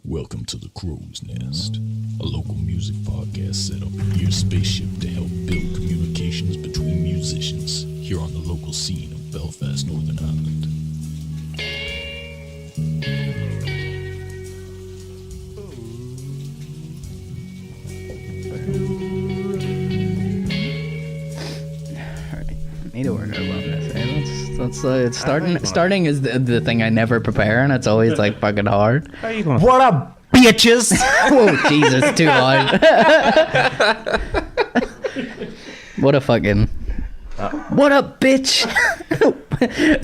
Welcome to the Crow's Nest, a local music podcast set up in your spaceship to help build communications between musicians here on the local scene of Belfast, Northern Ireland. Need to work out about this. It's starting is the thing I never prepare, and it's always like fucking hard. How are you going? What up, bitches? Oh Jesus, too loud. What a fucking. What up, bitch?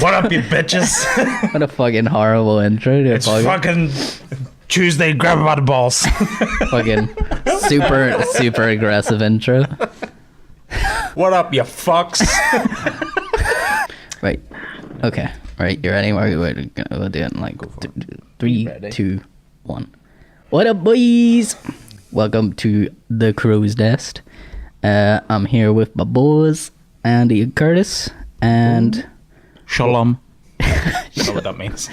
What up, you bitches? What a fucking horrible intro to It's fucking Tuesday. Grab him by the balls. fucking super aggressive intro. What up, you fucks? Right. Okay. Right. You ready? We'll do it in like 3, 2, 1. What up, boys? Welcome to the Crow's Nest. I'm here with my boys, Andy and Curtis, and Shalom. You know what that means?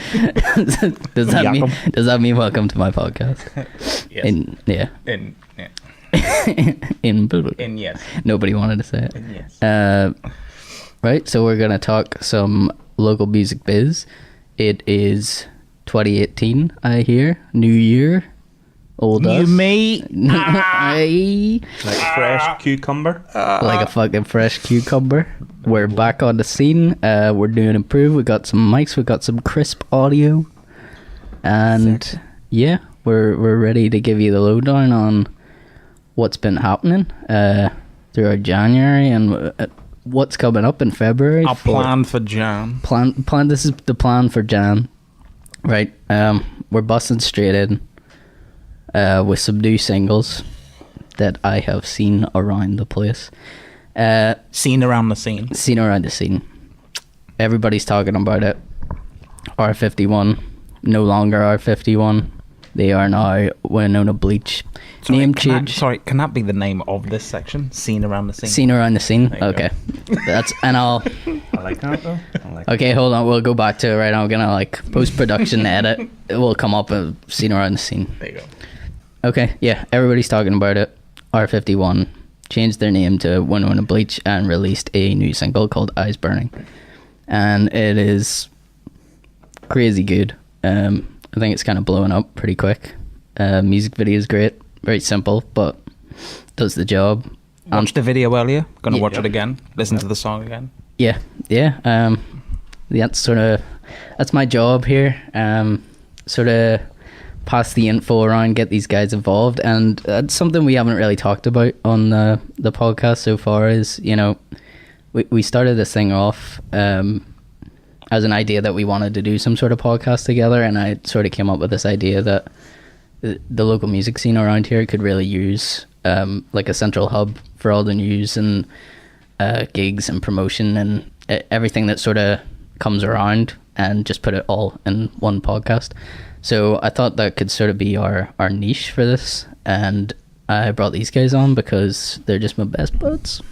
Does that mean welcome to my podcast? Yes. In yes. Nobody wanted to say it. Yes. Right, so we're gonna talk some local music biz. It is 2018, I hear. New year. Old New us. me. Aye. Like fresh cucumber. Like a fucking fresh cucumber. We're back on the scene. We're doing improved. We got some mics. We got some crisp audio. And yeah, we're ready to give you the lowdown on what's been happening throughout January and what's coming up in February. Our plan for Jan. Plan. This is the plan for Jan. Right. We're busting straight in with some new singles that I have seen around the place. Seen around the scene. Seen around the scene. Everybody's talking about it. R51, no longer R51. They are now Wynona Bleach. Sorry, Name change. Can that be the name of this section? Seen around the scene. Seen around the scene. There you Okay, that's and I'll. I like that though. Okay, hold on. We'll go back to it. Right. I'm gonna like post production edit. It will come up as Seen around the scene. There you go. Okay. Yeah. Everybody's talking about it. R51 changed their name to Wynona Bleach and released a new single called Eyes Burning, and it is crazy good. I think it's kind of blowing up pretty quick. Music video is great. Very simple, but does the job. Watched the video earlier. Gonna Yeah. watch it again. Listen to the song again. Yeah. That's my job here. Sort of pass the info around, get these guys involved, and that's something we haven't really talked about on the podcast so far. Is we started this thing off as an idea that we wanted to do some sort of podcast together, and I sort of came up with this idea that the local music scene around here could really use like a central hub for all the news and gigs and promotion and everything that sort of comes around, and just put it all in one podcast. So I thought that could sort of be our niche for this, and I brought these guys on because they're just my best buds.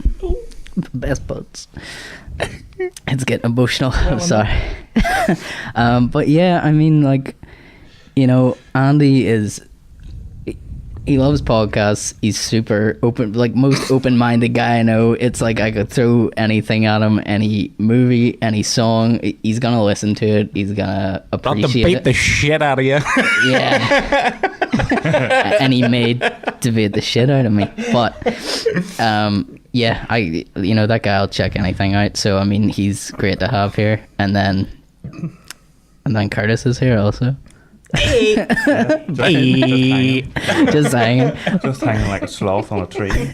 Best buds. It's getting emotional. I'm sorry. But yeah, I mean, like, Andy he loves podcasts. He's super open, like most open-minded guy I know. It's like I could throw anything at him, any movie, any song. He's gonna listen to it. He's gonna About appreciate to beat it. the shit out of you. Yeah. And he made to beat the shit out of me. But yeah, that guy will check anything out. So I mean, he's great to have here. And then Curtis is here also. Just Just hanging. hanging like a sloth on a tree,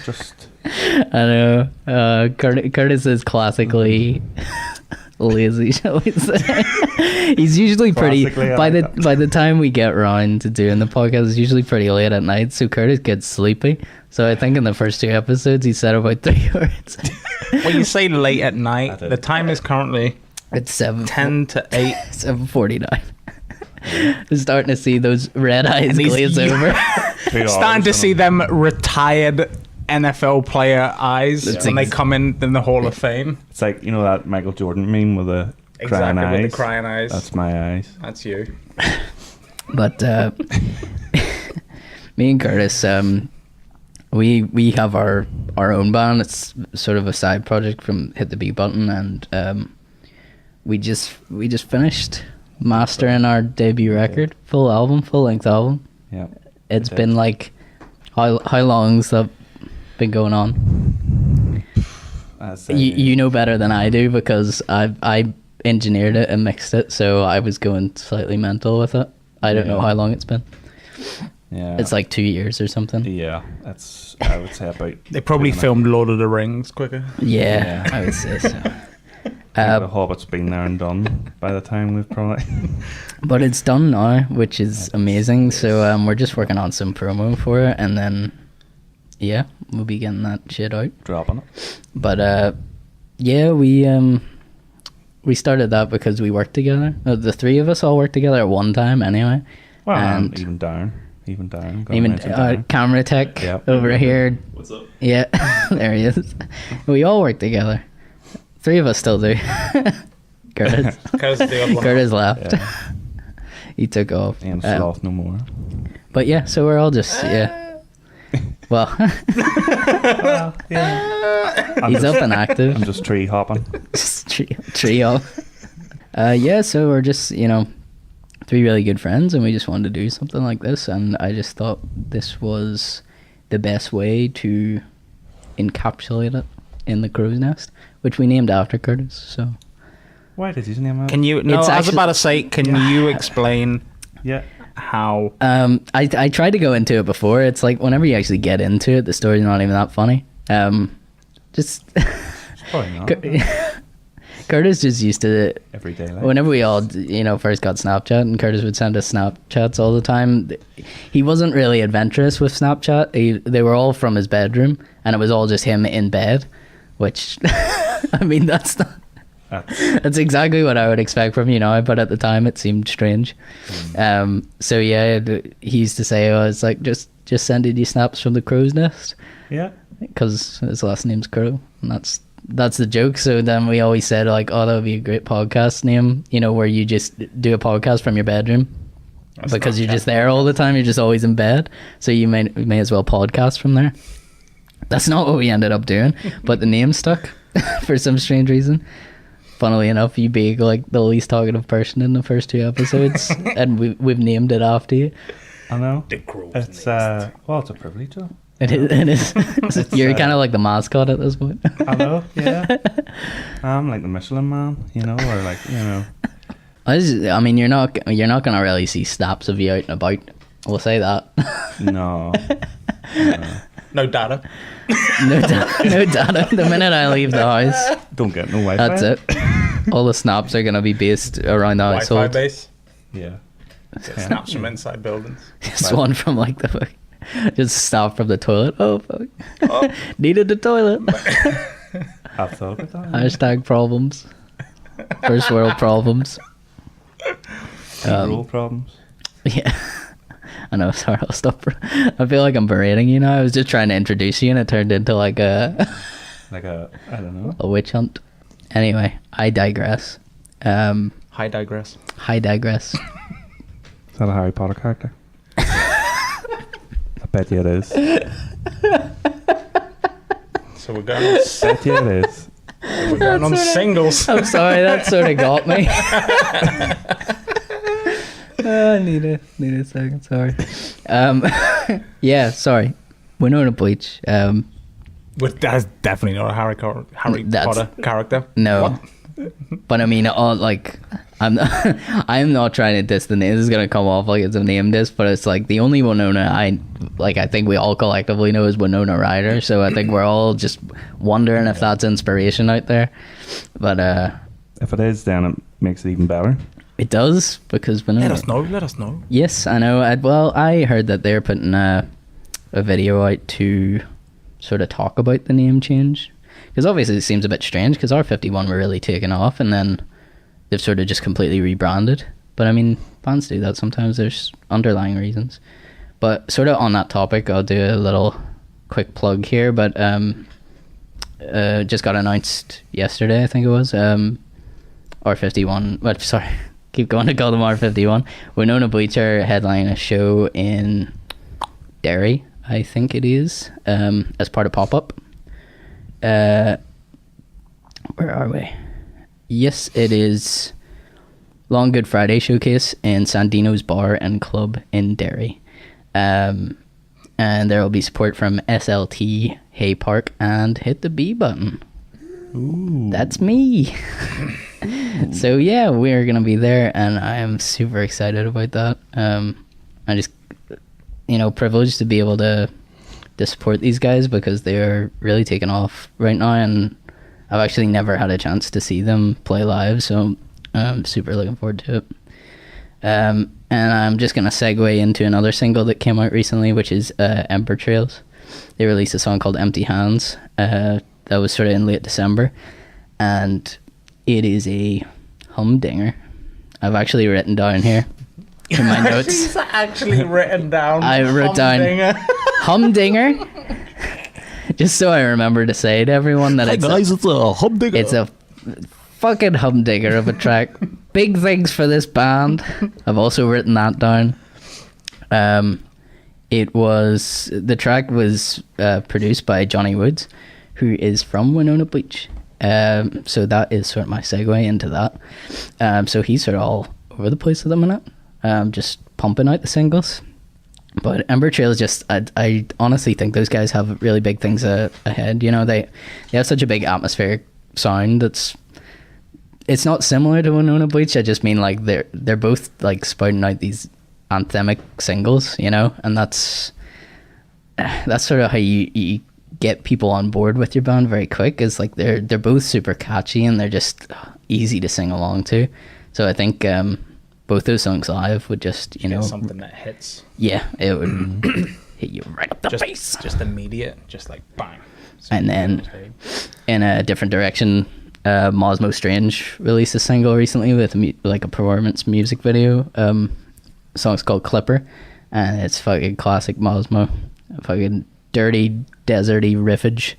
just I know. Curtis is classically lazy, shall we say? He's usually pretty. Classically, By the time we get round to doing the podcast, it's usually pretty late at night. So Curtis gets sleepy. So I think in the first 2 episodes, he said about 3 words. When you say late at night, the time is currently It's 10 to 8. 7:49. I'm starting to see those red eyes glaze over. Starting to see them retired NFL player eyes when they come in the Hall of Fame. It's like that Michael Jordan meme with the crying Exactly, eyes. with the crying eyes. That's my eyes. That's you. But me and Curtis, we have our own band. It's sort of a side project from Hit the B Button, and we just finished mastering our debut record, full length album. Yeah. It's been like, how long's that been going on? You know better than I do, because I engineered it and mixed it, so I was going slightly mental with it. I don't know how long it's been. Yeah, it's like 2 years or something. Yeah, that's, I would say about. They probably filmed Lord of the Rings quicker. Yeah. I would say so. The Hobbit's been there and done by the time we've probably. But it's done now, which is amazing. So we're just working on some promo for it, and then we'll be getting that shit out, Dropping it. But we started that because we worked together. The three of us all worked together at one time anyway. Well, and even Darren. Even camera tech over here. What's up? Yeah, there he is. We all work together. Three of us still do. Curtis. Curtis left. Yeah. He took off. And sloth no more. But yeah, so we're all just well, he's up and active. I'm just tree hopping. tree hop. So we're just, three really good friends, and we just wanted to do something like this, and I just thought this was the best way to encapsulate it in the crow's nest, which we named after Curtis. So why did you name it? Can you? No, I was about to say, can you explain? Yeah. How? I tried to go into it before. It's like whenever you actually get into it, the story's not even that funny. Just probably not. Curtis just used to everyday life. Whenever we all, first got Snapchat, and Curtis would send us Snapchats all the time. He wasn't really adventurous with Snapchat. They were all from his bedroom, and it was all just him in bed, which, I mean, that's exactly what I would expect from you now, but at the time it seemed strange. So yeah, he used to say, it's like, just sending you snaps from the crow's nest. Yeah. Because his last name's Crow, and that's the joke. So then we always said, like, that would be a great podcast name, where you just do a podcast from your bedroom. That's because you're just there all the time. You're just always in bed. So you may as well podcast from there. That's not what we ended up doing, but the name stuck for some strange reason. Funnily enough, you being like the least talkative person in the first 2 episodes, and we've named it after you. I know. It's it's a privilege, though. It is. You're kind of like the mascot at this point. I know, yeah. I'm like the Michelin Man, or like, I mean, you're not gonna really see snaps of you out and about. We'll say that. No. No data. No data. The minute I leave the house, don't get no Wi-Fi. That's it. All the snaps are gonna be based around the household. Wi-Fi base. Yeah. Snaps from inside buildings. Just one from like the. Just stop from the toilet. Oh, fuck. Oh. Needed the toilet. I've thought about that. Hashtag problems. First world problems. World problems. Yeah. I know, sorry, I'll stop. I feel like I'm berating you now. I was just trying to introduce you, and it turned into like a... I don't know. A witch hunt. Anyway, I digress. I digress. I digress. Is that a Harry Potter character? I bet you it is. So we're going on... Bet you it is. So we're going on singles. I'm sorry, that sort of got me. I need a second, sorry. Yeah, sorry. Wynona Bleach. That's definitely not a Harry Potter character. No. What? But I mean, I'm not trying to diss the name. This is gonna come off like it's a name diss, but it's like the only Wynona I think we all collectively know is Wynona Ryder. So I think we're all just wondering if that's inspiration out there. But if it is, then it makes it even better. It does, because Wynona... Let us know. Yes, I know. I heard that they're putting a video out to sort of talk about the name change. Because obviously it seems a bit strange, because R51 were really taken off, and then they've sort of just completely rebranded. But I mean, bands do that sometimes. There's underlying reasons. But sort of on that topic, I'll do a little quick plug here. But just got announced yesterday, I think it was. R51... sorry... keep going to Goldemar 51. Wynona Bleach are headlining a show in Derry, I think it is, as part of Pop-Up. Where are we? Yes, it is Long Good Friday Showcase in Sandino's Bar and Club in Derry. And there will be support from SLT, Hay Park, and Hit the B Button. Ooh. That's me. So yeah, we're going to be there, and I am super excited about that. I'm just, privileged to be able to support these guys because they are really taking off right now, and I've actually never had a chance to see them play live, so I'm super looking forward to it. And I'm just going to segue into another single that came out recently, which is Ember Trails. They released a song called Empty Hands that was sort of in late December, and it is a humdinger. I've actually written down here in my notes. He's actually written down. I wrote down humdinger. Just so I remember to say to everyone that it's a humdinger. It's a fucking humdinger of a track. Big things for this band. I've also written that down. The track was produced by Johnny Woods, who is from Wynona Bleach. So that is sort of my segue into that. So he's sort of all over the place at the minute, just pumping out the singles. But Ember Trails, I honestly think those guys have really big things ahead. They have such a big atmospheric sound it's not similar to Wynona Bleach. I just mean like they're both like spouting out these anthemic singles, and that's sort of how you get people on board with your band very quick. Is like they're both super catchy and they're just easy to sing along to. So I think both those songs live would just something that hits. Yeah, it would hit you right up the face. Just immediate, just like bang. And then in a different direction, Mosmo Strange released a single recently with like a performance music video. The song's called Clipper, and it's fucking classic Mosmo. Fucking dirty, deserty riffage.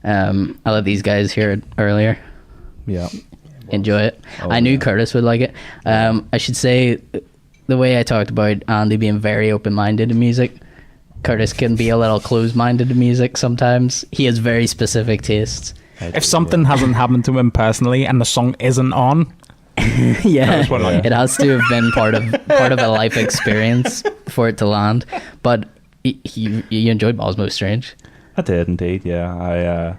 I let these guys hear it earlier. Yeah. Enjoy it. I knew Curtis would like it. I should say, the way I talked about Andy being very open-minded to music, Curtis can be a little closed-minded to music sometimes. He has very specific tastes. If something hasn't happened to him personally and the song isn't on, it has to have been part of a life experience for it to land. But you enjoyed Mosmo Strange. I did indeed. Yeah,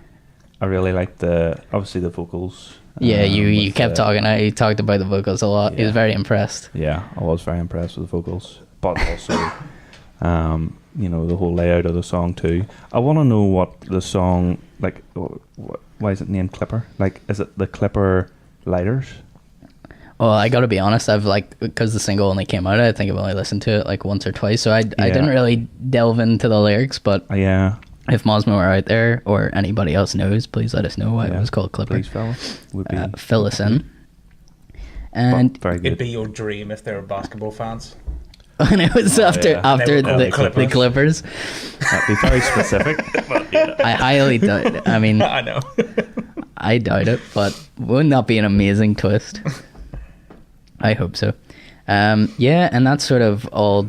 I really liked the vocals. Yeah, you kept talking. You talked about the vocals a lot. Yeah. He was very impressed. Yeah, I was very impressed with the vocals, but also, the whole layout of the song too. I want to know what the song like. Why is it named Clipper? Like, is it the Clipper lighters? Well, I gotta be honest. Because the single only came out, I think I've only listened to it like once or twice. So I didn't really delve into the lyrics. But yeah. If Mosmo are out there or anybody else knows, please let us know why it was called Clipper. Please, fill us in. And very good. It'd be your dream if they were basketball fans. And it was after the Clippers. That'd be very specific. I highly doubt it. I mean, I know. I doubt it, but wouldn't that be an amazing twist? I hope so. Yeah, and that's sort of all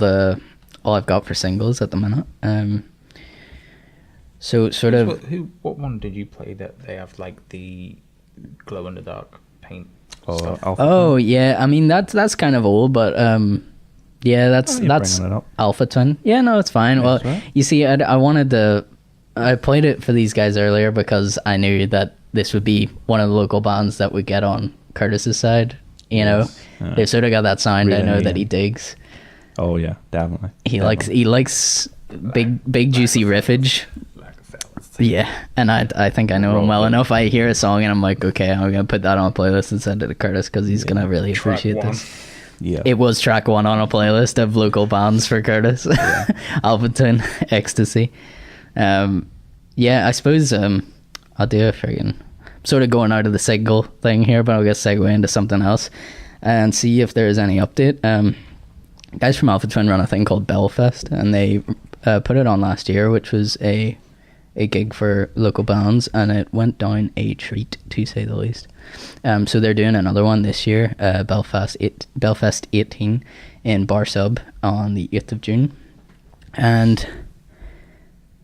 I've got for singles at the minute. So sort of. What one did you play that they have like the glow in the dark paint? Yeah. I mean that's kind of old, but yeah, that's Alpha Twin. Yeah, no, it's fine. Well, right. You see, I played it for these guys earlier because I knew that this would be one of the local bands that would get on Curtis's side. They've sort of got that sound. Really, I know that he digs. Oh yeah, definitely. He likes big juicy riffage. Yeah, and I think I know him well enough. I hear a song and I'm like, okay, I'm gonna put that on a playlist and send it to Curtis because he's gonna really appreciate this. Yeah, it was track 1 on a playlist of local bands for Curtis. Yeah. Alphaton, Ecstasy. Yeah, I suppose I'll do a friggin' sort of going out of the single thing here, but I'll get segue into something else and see if there's any update. Guys from Alpha Twin run a thing called Belfest, and they put it on last year, which was a gig for local bands, and it went down a treat, to say the least. So they're doing another one this year, Belfast 18 in Bar Sub on the 8th of June. And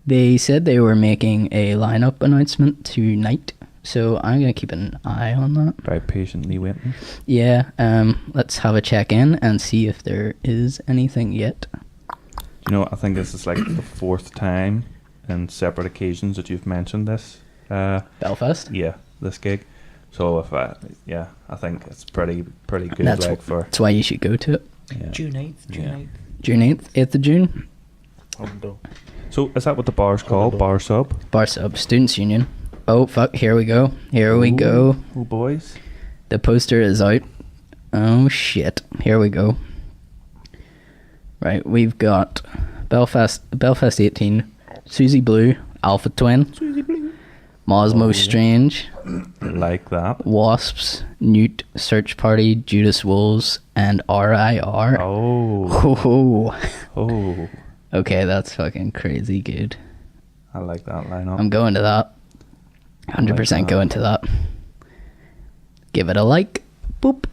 they said they were making a lineup announcement tonight. So I'm going to keep an eye on that. Very patiently waiting. Yeah, let's have a check-in and see if there is anything yet. You know, I think this is like the 4th time in separate occasions that you've mentioned this. Belfast? Yeah, this gig. So if I think it's pretty good. That's why you should go to it. Yeah. June 8th. June 8th, 8th of June. So is that what the bar's called? Bar Sub? Bar Sub, Students' Union. Oh, fuck, here we go. We go. Oh, boys. The poster is out. Oh, shit. Here we go. Right, we've got Belfast 18, Susie Blue, Alpha Twin, Mosmo Strange, Like that. Wasps, Newt, Search Party, Judas Wolves, and RIR. Oh. Okay, that's fucking crazy good. I like that lineup. I'm going to that. 100% going to that. Give it a like. Boop.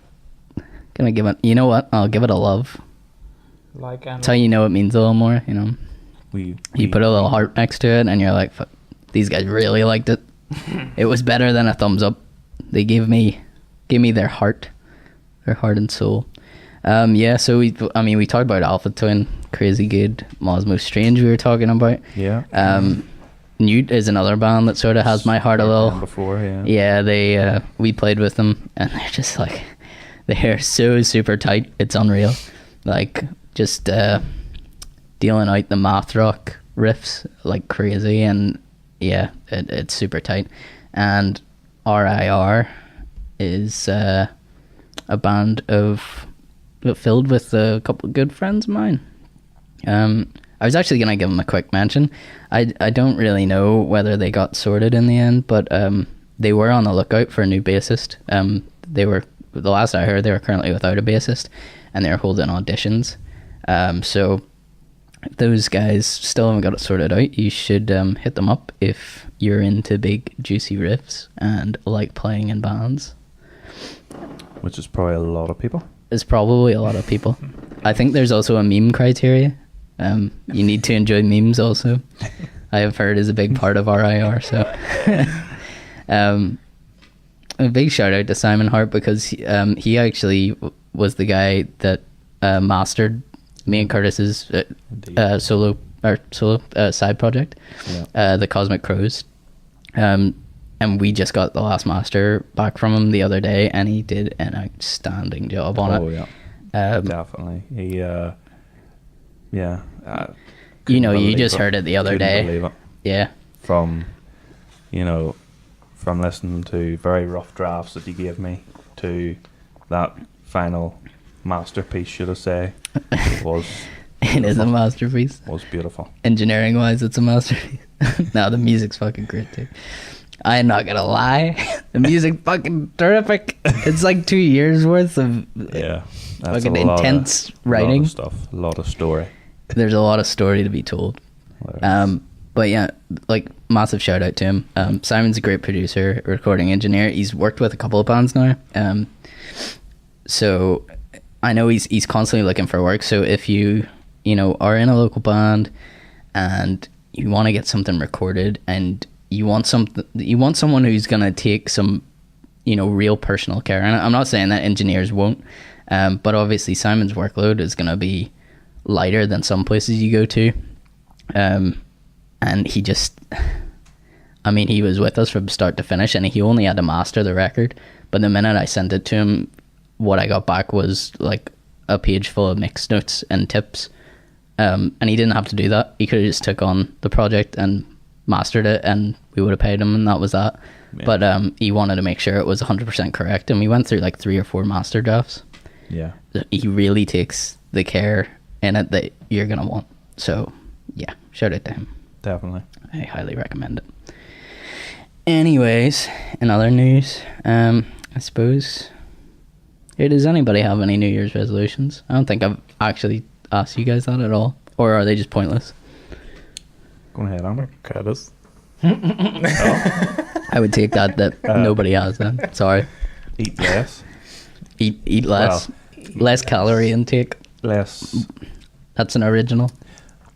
Gonna give it. You know what? I'll give it a love. Like That's how you know it means a little more. You know. You put a little heart next to it, and you're like, "Fuck, these guys really liked it." It was better than a thumbs up. They gave me their heart and soul. Yeah. So we talked about Alpha Twin, crazy good. Mosmo Strange, we were talking about. Yeah. Newt is another band that sort of has my heart a little. Before, yeah. Yeah, they we played with them, and they're just like, they're so super tight. It's unreal. Like, just dealing out the math rock riffs like crazy, and yeah, it's super tight. And RIR is a band filled with a couple of good friends of mine. I was actually going to give them a quick mention. I don't really know whether they got sorted in the end, but they were on the lookout for a new bassist. They were, the last I heard, they were currently without a bassist, and they were holding auditions. So if those guys still haven't got it sorted out, you should hit them up if you're into big juicy riffs and like playing in bands. Which is probably a lot of people. It's probably a lot of people. I think there's also a meme criteria. You need to enjoy memes also. I have heard is a big part of RIR. So a big shout out to Simon Hart, because he actually was the guy that mastered me and Curtis's solo side project, the Cosmic Crows. And we just got the last master back from him the other day, and he did an outstanding job on it. Oh yeah, definitely. He you just heard it the other day. Believe it. Yeah. From listening to very rough drafts that you gave me to that final masterpiece, should I say, was. It is a masterpiece. Was beautiful. Engineering wise, it's a masterpiece. No, the music's fucking great too. I'm not gonna lie, the music fucking terrific. It's like 2 years worth of fucking intense writing. A lot of story. There's a lot of story to be told. But yeah, like, massive shout out to him. Simon's a great producer, recording engineer. He's worked with a couple of bands now. So I know he's constantly looking for work. So if you are in a local band and you want to get something recorded, and you want someone who's gonna take some real personal care, and I'm not saying that engineers won't, but obviously Simon's workload is gonna be lighter than some places you go to, and he was with us from start to finish, and he only had to master the record, but the minute I sent it to him, what I got back was like a page full of mix notes and tips, and he didn't have to do that. He could have just took on the project and mastered it, and we would have paid him, and that was that. Yeah. But he wanted to make sure it was 100% correct, and we went through like 3 or 4 master drafts. Yeah, he really takes the care in it that you're gonna want. So yeah, shout out to him. Definitely, I highly recommend it. Anyways, in other news, I suppose, does anybody have any New Year's resolutions? I don't think I've actually asked you guys that at all, or are they just pointless? Go ahead, Amber. Curtis. I would take that nobody has then. Sorry. Eat less. Eat less. Less calorie intake. Less. That's an original.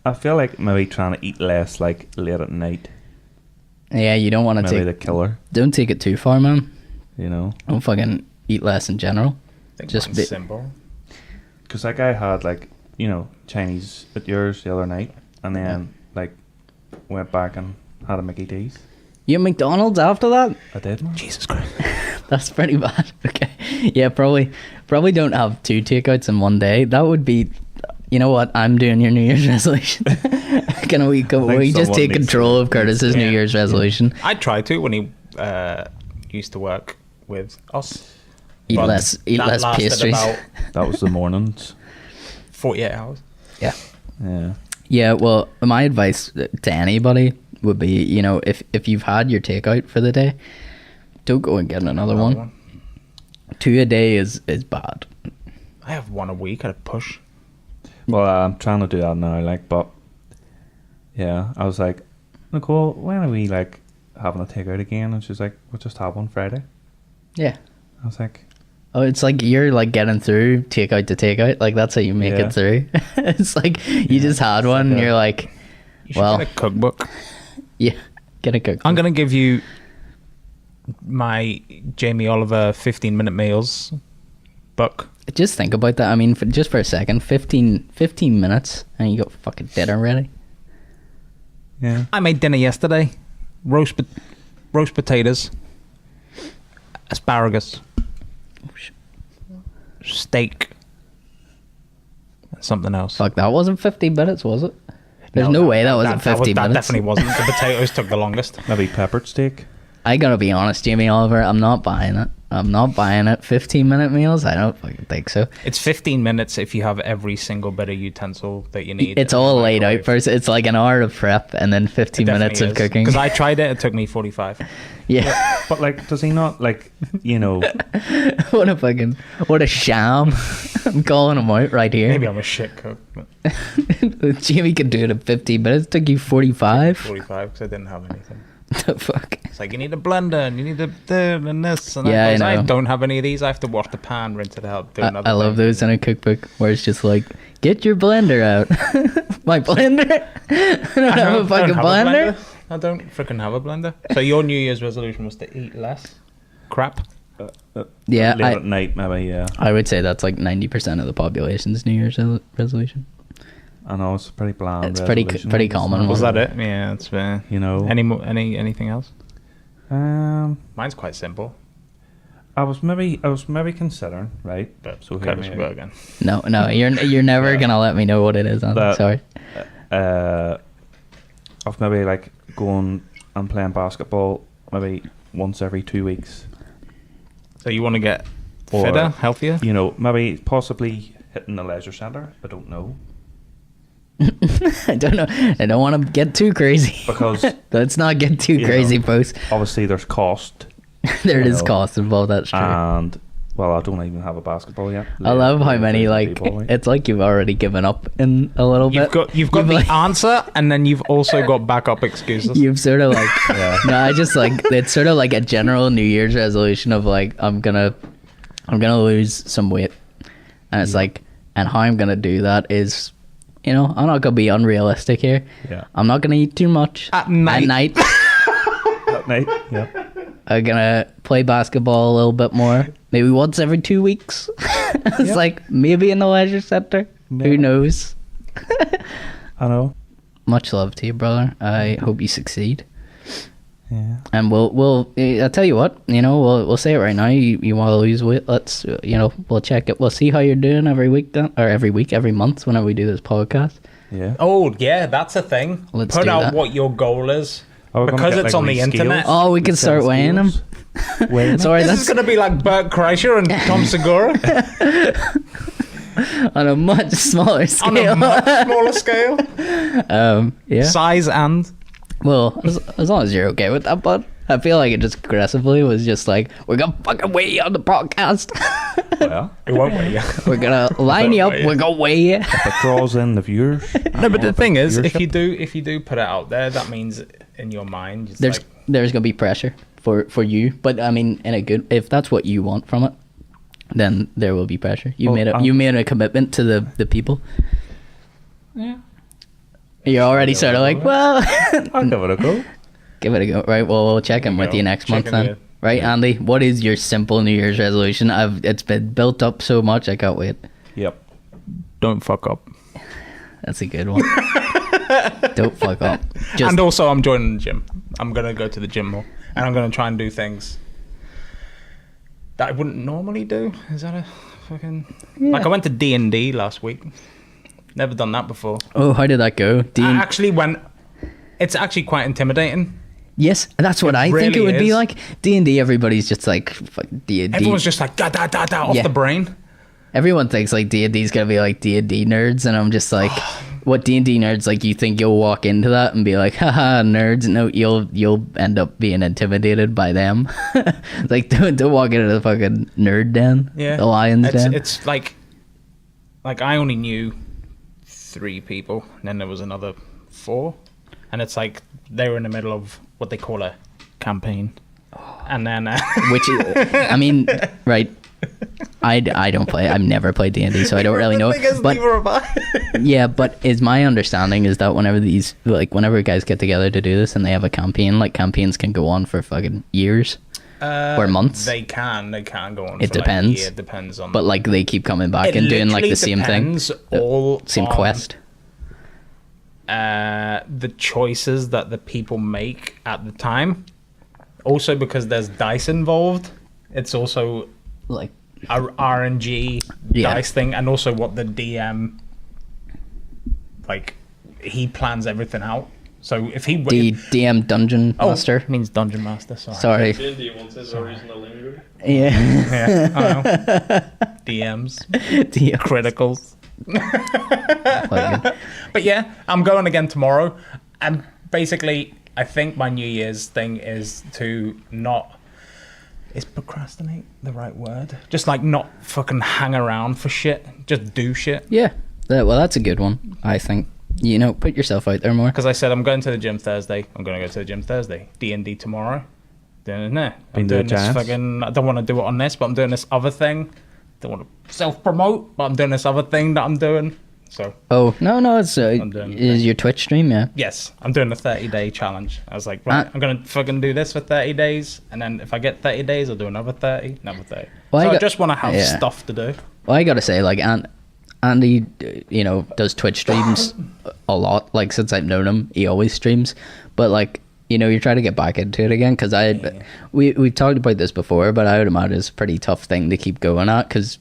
I feel like maybe trying to eat less, like late at night. Yeah, you don't want to Maybe take... the killer. Don't take it too far, man. You know? Don't fucking eat less in general. Just simple. Because like I had like, you know, Chinese at yours the other night, and then like went back and had a Mickey D's. You had McDonald's after that? I did, man. Jesus Christ. That's pretty bad. Okay. Yeah, probably don't have 2 takeouts in one day. That would be... You know what? I'm doing your New Year's resolution. Can we just take control of Curtis's New Year's resolution? I tried to when he used to work with us. Eat less pastries. That was the mornings. 48 hours. Yeah. Yeah. Yeah, well, my advice to anybody would be, you know, if you've had your takeout for the day, don't go and get another one. 2 a day is bad. I have 1 a week at a push. Well, I'm trying to do that now, like, but yeah, I was like, Nicole, when are we like having a takeout again? And she's like, we'll just have one Friday. Yeah. I was like, oh, it's like you're like getting through takeout to takeout. Like that's how you make it through. It's like you just had one and you're like, you should get a cookbook. Yeah, get a cookbook. I'm going to give you my Jamie Oliver 15-minute meals book. Just think about that. I mean, just for a second, 15 minutes and you got fucking dinner ready. yeah. I made dinner yesterday. Roast potatoes, asparagus, steak, and something else. Fuck, that wasn't 15 minutes, was it? There's no way that wasn't 15 That minutes. definitely wasn't. The potatoes took the longest. Maybe peppered steak. I gotta be honest, Jamie Oliver, I'm not buying it. 15-minute meals? I don't fucking think so. It's 15 minutes if you have every single bit of utensil that you need. It's all laid out first. It's like an hour of prep and then 15 minutes of cooking. Because I tried it took me 45. Yeah. But like, does he not like, you know? What a sham. I'm calling him out right here. Maybe I'm a shit cook. But Jamie could do it in 15 minutes. It took you 45? 45 because I didn't have anything. The fuck? It's like, you need a blender and you need a this and this. And Yeah, I know. I don't have any of these. I have to wash the pan, rinse it out, do another I love thing. those in a cookbook where it's just like, get your blender out. My blender? I don't have a fucking blender. I don't freaking have a blender. So your New Year's resolution was to eat less crap? Yeah, Late at night, maybe, yeah. I would say that's like 90% of the population's New Year's resolution. I know, it's pretty bland. It's pretty common. Was that it? Yeah, it's you know. anything else? Mine's quite simple. I was maybe considering, right? But so Curtis will go again. No, you're never gonna let me know what it is. Sorry. Of maybe like going and playing basketball maybe once every 2 weeks. So you want to get Or, fitter, healthier? You know, maybe possibly hitting the leisure centre. I don't know. I don't know. I don't want to get too crazy. Because let's not get too crazy, folks. Obviously, there's cost. There is cost involved. That's true. And well, I don't even have a basketball yet. I love how many like it's like you've already given up in a little bit. You've got the answer, and then you've also got backup excuses. You've sort of like no, I just like it's sort of like a general New Year's resolution of like I'm gonna lose some weight, and it's like, and how I'm gonna do that is, you know, I'm not gonna be unrealistic here. Yeah. I'm not gonna eat too much at night. At night, yeah. I'm gonna play basketball a little bit more. Maybe once every 2 weeks. It's like maybe in the leisure center. Yeah. Who knows? I know. Much love to you, brother. I hope you succeed. Yeah. And we'll I'll tell you what, you know, we'll say it right now. You want to lose weight? Let's, you know, we'll check it. We'll see how you're doing every week then, or every month whenever we do this podcast. Yeah. Oh yeah, that's a thing. Let's put do out that. what your goal is. Oh, because it's on the internet. Oh, we can start weighing them. Sorry, This is going to be like Bert Kreischer and Tom Segura on a much smaller scale. on a much smaller scale. Yeah. Size and Well, as long as you're okay with that, bud. I feel like it just aggressively was just like, we're gonna fucking weigh you on the podcast. Well, it won't weigh you. We're gonna line you up. We're gonna weigh you. if it draws in the viewers. No, but the thing is, if viewership. you do put it out there, that means in your mind, it's There's like, gonna be pressure for you. But I mean, in a good, if that's what you want from it, then there will be pressure. You made a commitment to the people. Yeah. You're already sort of like, well, I'll give it a go. give it a go. Right. Well, we'll check in with you next month then. in. Right, Andy. What is your simple New Year's resolution? It's been built up so much. I can't wait. Yep. Don't fuck up. That's a good one. Don't fuck up. And also, I'm joining the gym. I'm going to go to the gym more. And I'm going to try and do things that I wouldn't normally do. Is that a fucking... Yeah. Like, I went to D&D last week. Never done that before. Oh, how did that go? I actually went... It's actually quite intimidating. Yes, that's what I think it really would be is. like. D&D, everybody's just like, fuck D&D. Everyone's just like, da, da, da, da, off Yeah. the brain. Everyone thinks like D&D's gonna be like D&D nerds, and I'm just like, what D&D nerds, like, you think you'll walk into that and be like, haha, nerds? No, you'll end up being intimidated by them. Like, don't walk into the fucking nerd den. Yeah. The lion's den. It's like I only knew 3 people, and then there was another 4. And it's like they were in the middle of what they call a campaign. And then... Which, I mean, right, I don't play. I've never played D&D, so I don't really know. But yeah, but is my understanding is that whenever guys get together to do this and they have a campaign, like, campaigns can go on for fucking years or months. They can go on. It for depends. Like a year, depends on. But like they keep coming back and doing like the same thing, same quest. The choices that the people make at the time. Also, because there's dice involved, it's also Like, a RNG Yeah. dice thing, and also what the DM, like, he plans everything out. So if he DM Dungeon Master. means Dungeon Master. Sorry. Sorry. wants his original lingo. Yeah. Yeah, I know. DMs, DM. criticals. Fucking- But yeah, I'm going again tomorrow, and basically, I think my New Year's thing is to not... Is procrastinate the right word? Just like not fucking hang around for shit. Just do shit. Yeah. Well, that's a good one, I think. You know, put yourself out there more. Because I said I'm going to the gym Thursday. I'm going to go to the gym Thursday. D&D tomorrow. No, I'm doing this fucking... I don't want to do it on this, but I'm doing this other thing. Don't want to self-promote, but I'm doing this other thing that I'm doing. So... Oh, no, it's doing the is your Twitch stream, yeah. Yes, I'm doing a 30-day challenge. I was like, right, I'm going to fucking do this for 30 days, and then if I get 30 days, I'll do another 30, another 30. Well, so I got- just want to have yeah. stuff to do. Well, I gotta say, like, Andy, you know, does Twitch streams a lot. Like, since I've known him, he always streams. But, like, you know, you're trying to get back into it again, because we've talked about this before, but I would imagine it's a pretty tough thing to keep going at, because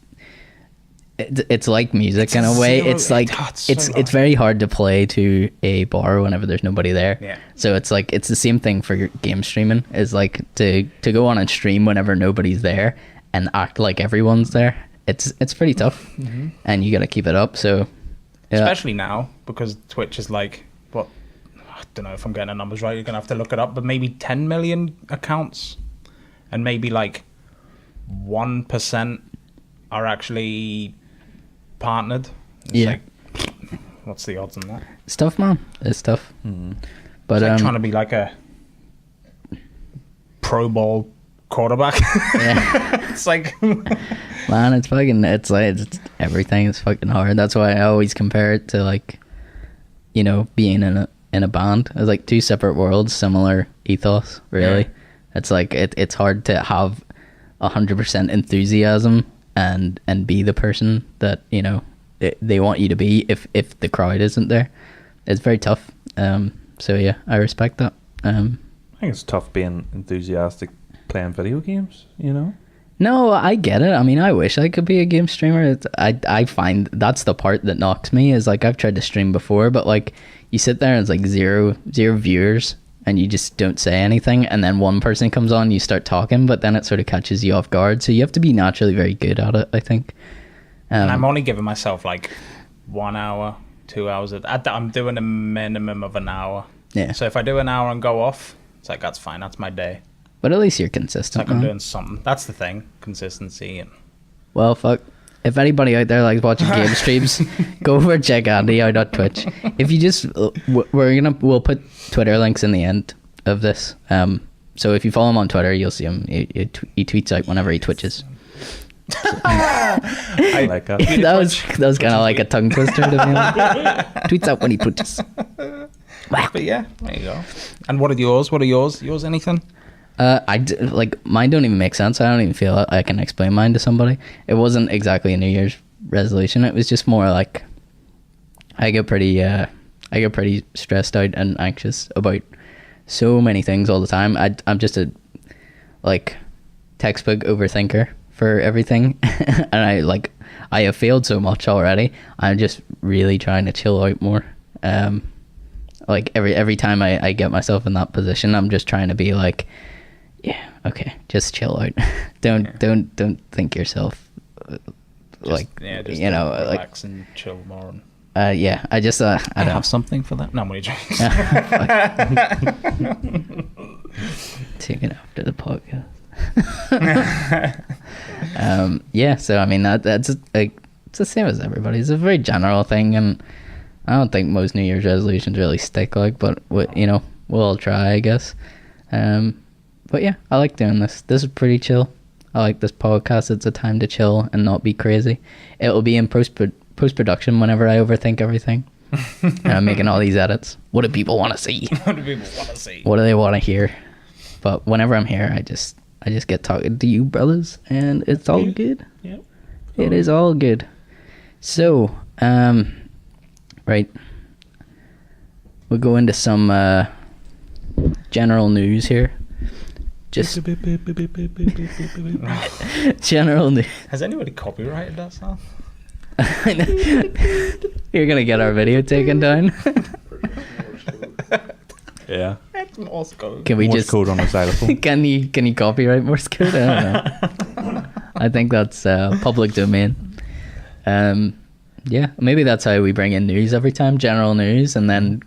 it's like music in a way. It's like it's very hard to play to a bar whenever there's nobody there. Yeah. So it's like it's the same thing for your game streaming. Is like to go on and stream whenever nobody's there and act like everyone's there. It's pretty tough, and you got to keep it up. So yeah. Especially now, because Twitch is like, what? I don't know if I'm getting the numbers right. You're gonna have to look it up, but maybe 10 million accounts, and maybe like 1% are actually partnered. It's Yeah. like, what's the odds on that? It's tough, man. It's tough. But It's like trying to be like a Pro Bowl quarterback. yeah. It's like, Man, it's everything is fucking hard. That's why I always compare it to, like, you know, being in a band. It's like two separate worlds, similar ethos, really. Yeah. It's like it's hard to have 100% enthusiasm and be the person that, you know, they want you to be if the crowd isn't there. It's very tough. So yeah, I respect that. I think it's tough being enthusiastic playing video games, you know? No, I get it. I mean, I wish I could be a game streamer. I find that's the part that knocks me, is like I've tried to stream before, but like you sit there and it's like zero viewers and you just don't say anything, and then one person comes on, you start talking, but then it sort of catches you off guard. So you have to be naturally very good at it, I think. and I'm only giving myself like 1 hour, 2 hours. I'm doing a minimum of an hour. Yeah. So if I do an hour and go off, it's like, that's fine. That's my day. But at least you're It's consistent. like I'm man. doing something. That's the thing. Consistency. And Well, fuck. If anybody out there likes watching game streams, go over and check Andy out on Twitch. If you just, we'll put Twitter links in the end of this. So if you follow him on Twitter, you'll see him. He tweets out whenever he twitches. I like that. that was kind of like a tongue twister to me. Tweets out when he twitches. But yeah, there you go. And what are yours? Yours anything? Like mine don't even make sense. I don't even feel I can explain mine to somebody. It wasn't exactly a New Year's resolution. It was just more like I get pretty stressed out and anxious about so many things all the time. I'm just a like textbook overthinker for everything, and I have failed so much already. I'm just really trying to chill out more. Like every time I get myself in that position, I'm just trying to be like, yeah, okay, just chill out. don't think yourself Just you know, relax and chill more. Yeah, I just I don't have something for that. No, I'm only joking. Take it after the podcast. Yeah, so I mean that's like it's the same as everybody. It's a very general thing, and I don't think most New Year's resolutions really stick. But we'll all try, I guess. But yeah, I like doing this. This is pretty chill. I like this podcast. It's a time to chill and not be crazy. It'll be in post-production whenever I overthink everything. And I'm making all these edits. What do people want to see? What do people want to see? What do they want to hear? But whenever I'm here, I just get talking to you brothers, and it's all good. Yeah. It is all good. So, right. We'll go into some general news here. Just general news. Has anybody copyrighted that song? You're gonna get our video taken down. Yeah. It's Morse code. Can we Morse just code on a xylophone. Can you copyright Morse code? I don't know. I think that's public domain. Yeah, maybe that's how we bring in news every time, general news, and then.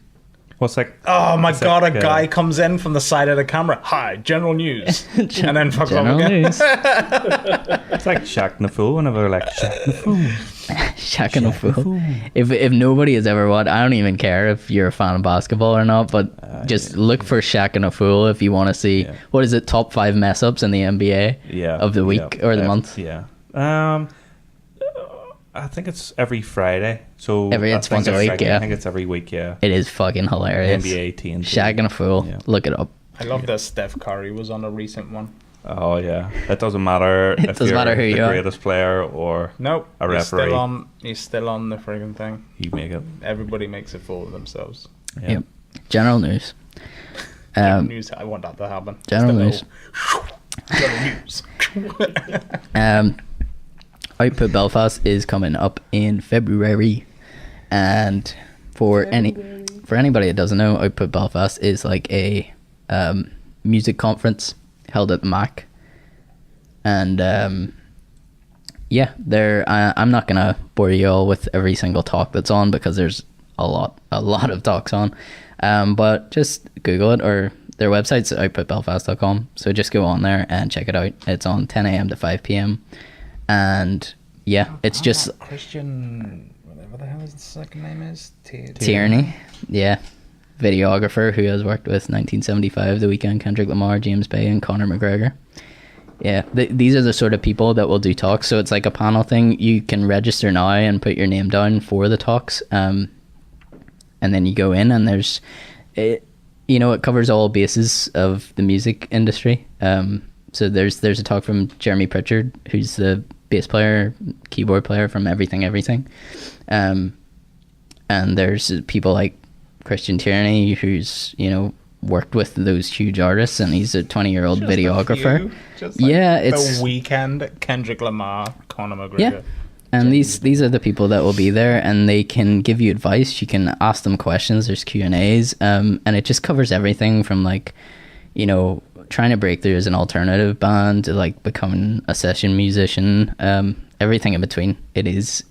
What's like? Oh my god! A guy comes in from the side of the camera. Hi, general news, and then fucks off General again. news. It's like Shaq the Fool whenever they're like Shaq the Fool. Shaq and a fool. If nobody has ever watched, I don't even care if you're a fan of basketball or not, but just look for Shaq and a Fool if you want to see what is it, top 5 mess ups in the NBA of the week or the month. Yeah. I think it's every Friday. So It's once a week. Friday. Yeah, I think it's every week. Yeah. it is fucking hilarious. NBA TNT. Shaq and a Fool. Yeah. Look it up. I love that Steph Curry was on a recent one. Oh yeah. It doesn't matter. It doesn't matter who you the are. greatest player or Nope. a referee. He's still on the friggin' thing. You make it. Everybody makes a fool of themselves. Yeah. Yep. General news. News. I want that to happen. General Just a little- news. General news. Output Belfast is coming up in February, and for anybody that doesn't know, Output Belfast is like a music conference held at the Mac, and yeah, I'm not gonna bore you all with every single talk that's on because there's a lot of talks on, but just Google it, or their website's outputbelfast.com, so just go on there and check it out. It's on 10 a.m. to 5 p.m. And yeah, it's just Christian, whatever the hell his second name is, Tierney, yeah, videographer who has worked with 1975, The Weeknd, Kendrick Lamar, James Bay, and Conor McGregor. Yeah, these are the sort of people that will do talks. So it's like a panel thing. You can register now and put your name down for the talks, and then you go in, and there's, it covers all bases of the music industry. So there's a talk from Jeremy Pritchard, who's the bass player, keyboard player from Everything, and there's people like Christian Tierney, who's worked with those huge artists, and he's a 20-year-old videographer. It's The Weeknd, Kendrick Lamar, Conor McGregor. Yeah, and these are the people that will be there, and they can give you advice. You can ask them questions. There's Q&As, and it just covers everything from trying to break through as an alternative band to like becoming a session musician, everything in between. It is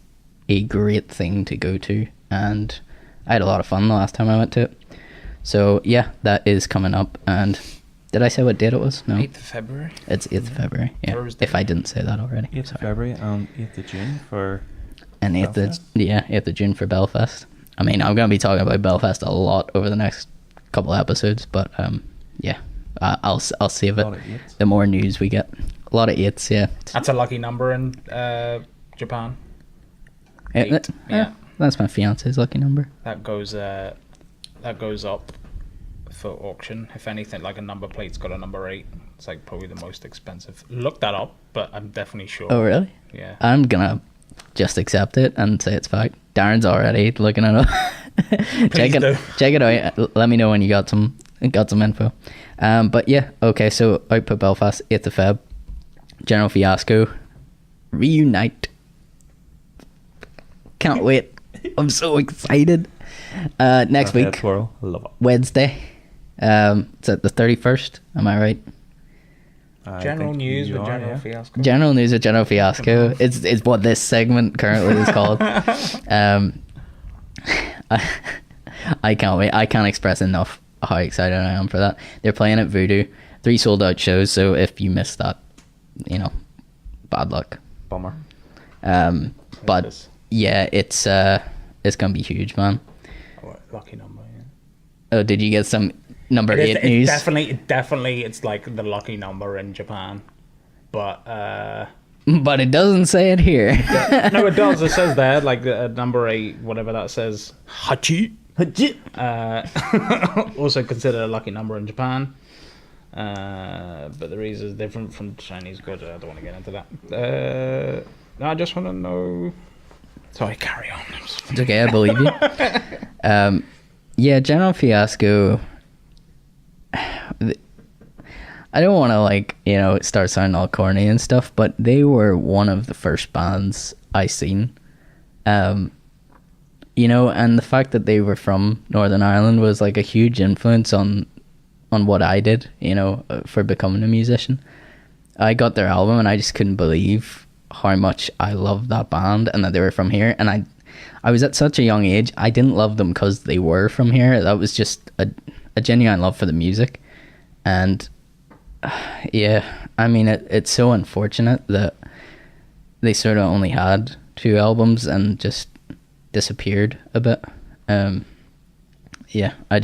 a great thing to go to, and I had a lot of fun the last time I went to it. So yeah, that is coming up. And did I say what date it was? No, 8th of February. It's 8th of February. Yeah, Thursday. if I didn't say that already. 8th of February and 8th of June for and 8th of June for Belfast. I mean, I'm going to be talking about Belfast a lot over the next couple episodes, but yeah, I'll save A it. lot of eights. The more news we get, a lot of eights. Yeah, That's a lucky number in Japan. Eight. Yeah. That's my fiance's lucky number. That goes up for auction. If anything, like a number plate's got a number 8. It's like probably the most expensive. Look that up, but I'm definitely sure. Oh really? Yeah. I'm gonna just accept it and say it's fact. Darren's already looking it up. Check it out. Let me know when you got some info. But yeah, okay. So Output Belfast, 8th of Feb. General Fiasco, reunite. Can't wait. I'm so excited. Next Okay, week, twirl. I love it. Wednesday. It's at the 31st. Am I right? I General think news you with are, General yeah. Fiasco. General News with General Fiasco. It's what this segment currently is called. I can't wait. I can't express enough how excited I am for that. They're playing at Voodoo. 3 sold out shows, so if you missed that, bad luck. Bummer. But This- yeah, it's gonna be huge, man. oh, lucky number. Yeah. Oh, did you get some number It is- 8 news? definitely, it's like the lucky number in Japan. But But it doesn't say it here. no, it does. It says there, like number 8, whatever that says. Hachi. Also considered a lucky number in Japan. But the reason is different from Chinese goods. I don't want to get into that. No, I just want to know. Sorry, carry on. It's okay, I believe you. Yeah, General Fiasco. I don't want to start sounding all corny and stuff, but they were one of the first bands I seen. And the fact that they were from Northern Ireland was like a huge influence on what I did, for becoming a musician. I got their album and I just couldn't believe how much I loved that band and that they were from here. And I was at such a young age, I didn't love them because they were from here. That was just a genuine love for the music. And yeah, I mean, it's so unfortunate that they sort of only had 2 albums and just disappeared a bit. Yeah, I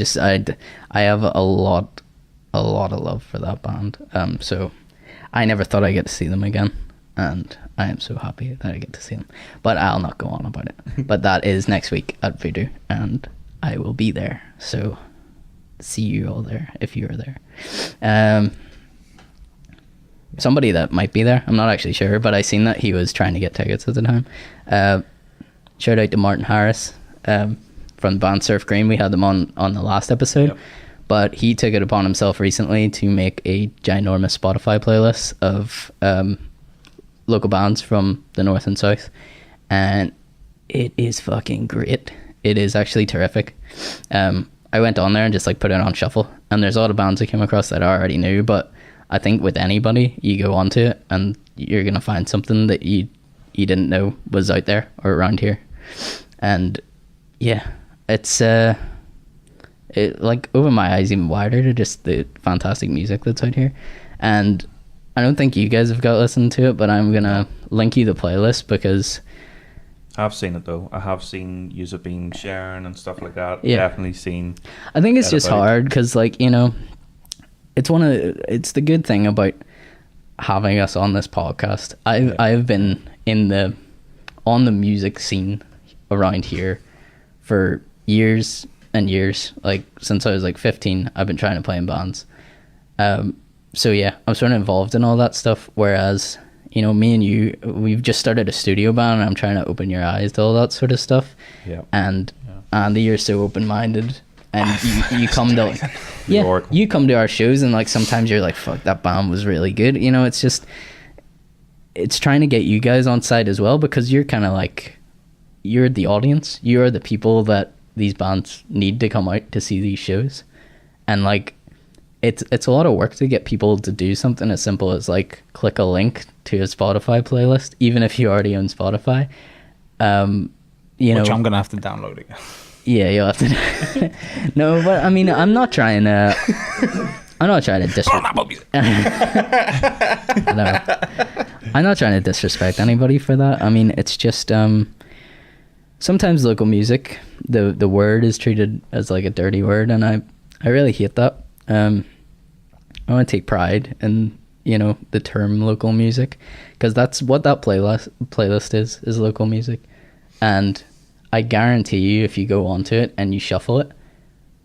have a lot of love for that band. So I never thought I'd get to see them again, and I am so happy that I get to see them. But I'll not go on about it. But that is next week at Voodoo, and I will be there. So see you all there if you are there. Somebody that might be there, I'm not actually sure, but I seen that he was trying to get tickets at the time. Shout out to Martin Harris from the band Surf Green. We had them on the last episode. Yep. But he took it upon himself recently to make a ginormous Spotify playlist of local bands from the north and south, and it is fucking great. It is actually terrific. I went on there and just put it on shuffle, and there's a lot of bands I came across that I already knew, but I think with anybody, you go onto it and you're gonna find something that you didn't know was out there or around here. And yeah, it's it opened my eyes even wider to just the fantastic music that's out here. And I don't think you guys have got listened to it, but I'm gonna link you the playlist because I've seen it though. I have seen use it being sharing and stuff like that. Yeah. Definitely seen. I think it's that just about. hard because it's the good thing about having us on this podcast. I've been on the music scene around here for years and years. Since I was 15, I've been trying to play in bands. So yeah, I'm sort of involved in all that stuff. Whereas, me and you, we've just started a studio band, and I'm trying to open your eyes to all that sort of stuff. Yeah. And Andy, you're so open-minded, and you come to Oracle. you come to our shows, and sometimes you're like, fuck, that band was really good. It's just, it's trying to get you guys on side as well, because you're kind of you're the audience. You're the people that these bands need to come out to see these shows. And it's a lot of work to get people to do something as simple as click a link to a Spotify playlist, even if you already own Spotify. Which I'm gonna have to download again. Yeah, you'll have to. No, but I mean, I'm not trying to disrespect. No, I'm not trying to disrespect anybody for that. I mean, it's just sometimes local music, the word is treated as a dirty word, and I really hate that. I want to take pride in, you know, the term local music, because that's what that playlist is local music. And I guarantee you, if you go onto it and you shuffle it,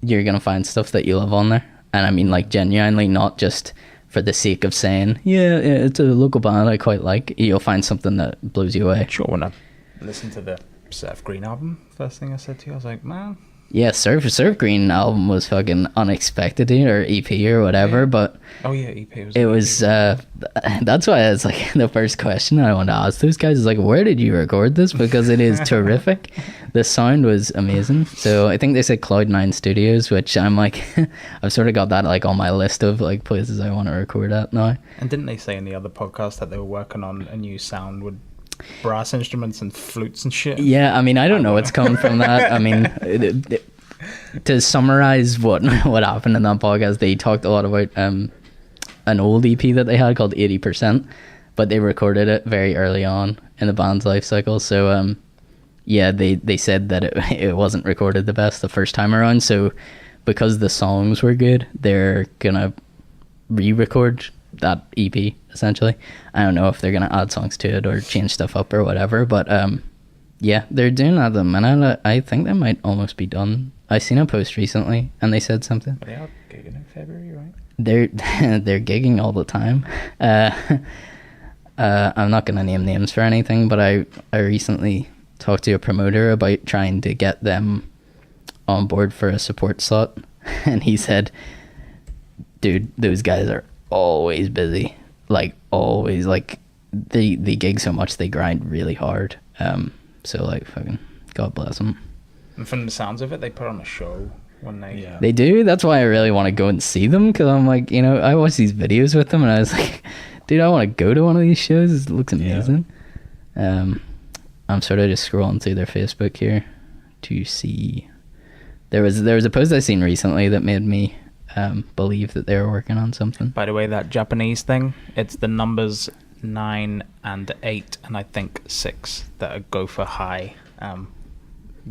you're gonna find stuff that you love on there. And I mean, like, genuinely, not just for the sake of saying, yeah, it's a local band I quite like. You'll find something that blows you away. Sure, when I listened to the Surf Green album, first thing I said to you, I was like, man. Yeah, Surf Green album was fucking unexpected, or EP or whatever, but oh yeah, EP was. It was. That's why it's like the first question I want to ask those guys is like, where did you record this? Because it is terrific. The sound was amazing. So I think they said Cloud9 Studios, which I'm like, I've sort of got that like on my list of like places I want to record at now. And didn't they say in the other podcast that they were working on a new sound with brass instruments and flutes and shit? Yeah, I mean, I don't know what's coming from that. I mean, to summarize what happened in that podcast, they talked a lot about an old EP that they had called 80%, but they recorded it very early on in the band's life cycle. So yeah, they said that it wasn't recorded the best the first time around. So because the songs were good, they're gonna re-record that EP essentially. I don't know if they're gonna add songs to it or change stuff up or whatever, but yeah, they're doing that at the minute. I think they might almost be done. I seen a post recently and they said something. Are they out gigging in February, right? They're gigging all the time. I'm not gonna name names for anything, but I recently talked to a promoter about trying to get them on board for a support slot, and he said, dude, those guys are always busy, like always. Like they gig so much, they grind really hard. So like, fucking God bless them. And from the sounds of it, they put on a show when they They do. That's why I really want to go and see them, because I'm like, you know, I watch these videos with them and I was like, dude, I want to go to one of these shows. It looks amazing. I'm sort of just scrolling through their Facebook here to see. There was a post I seen recently that made me believe that they were working on something. By the way, that Japanese thing, it's the numbers 9 and 8 and I think 6 that go for high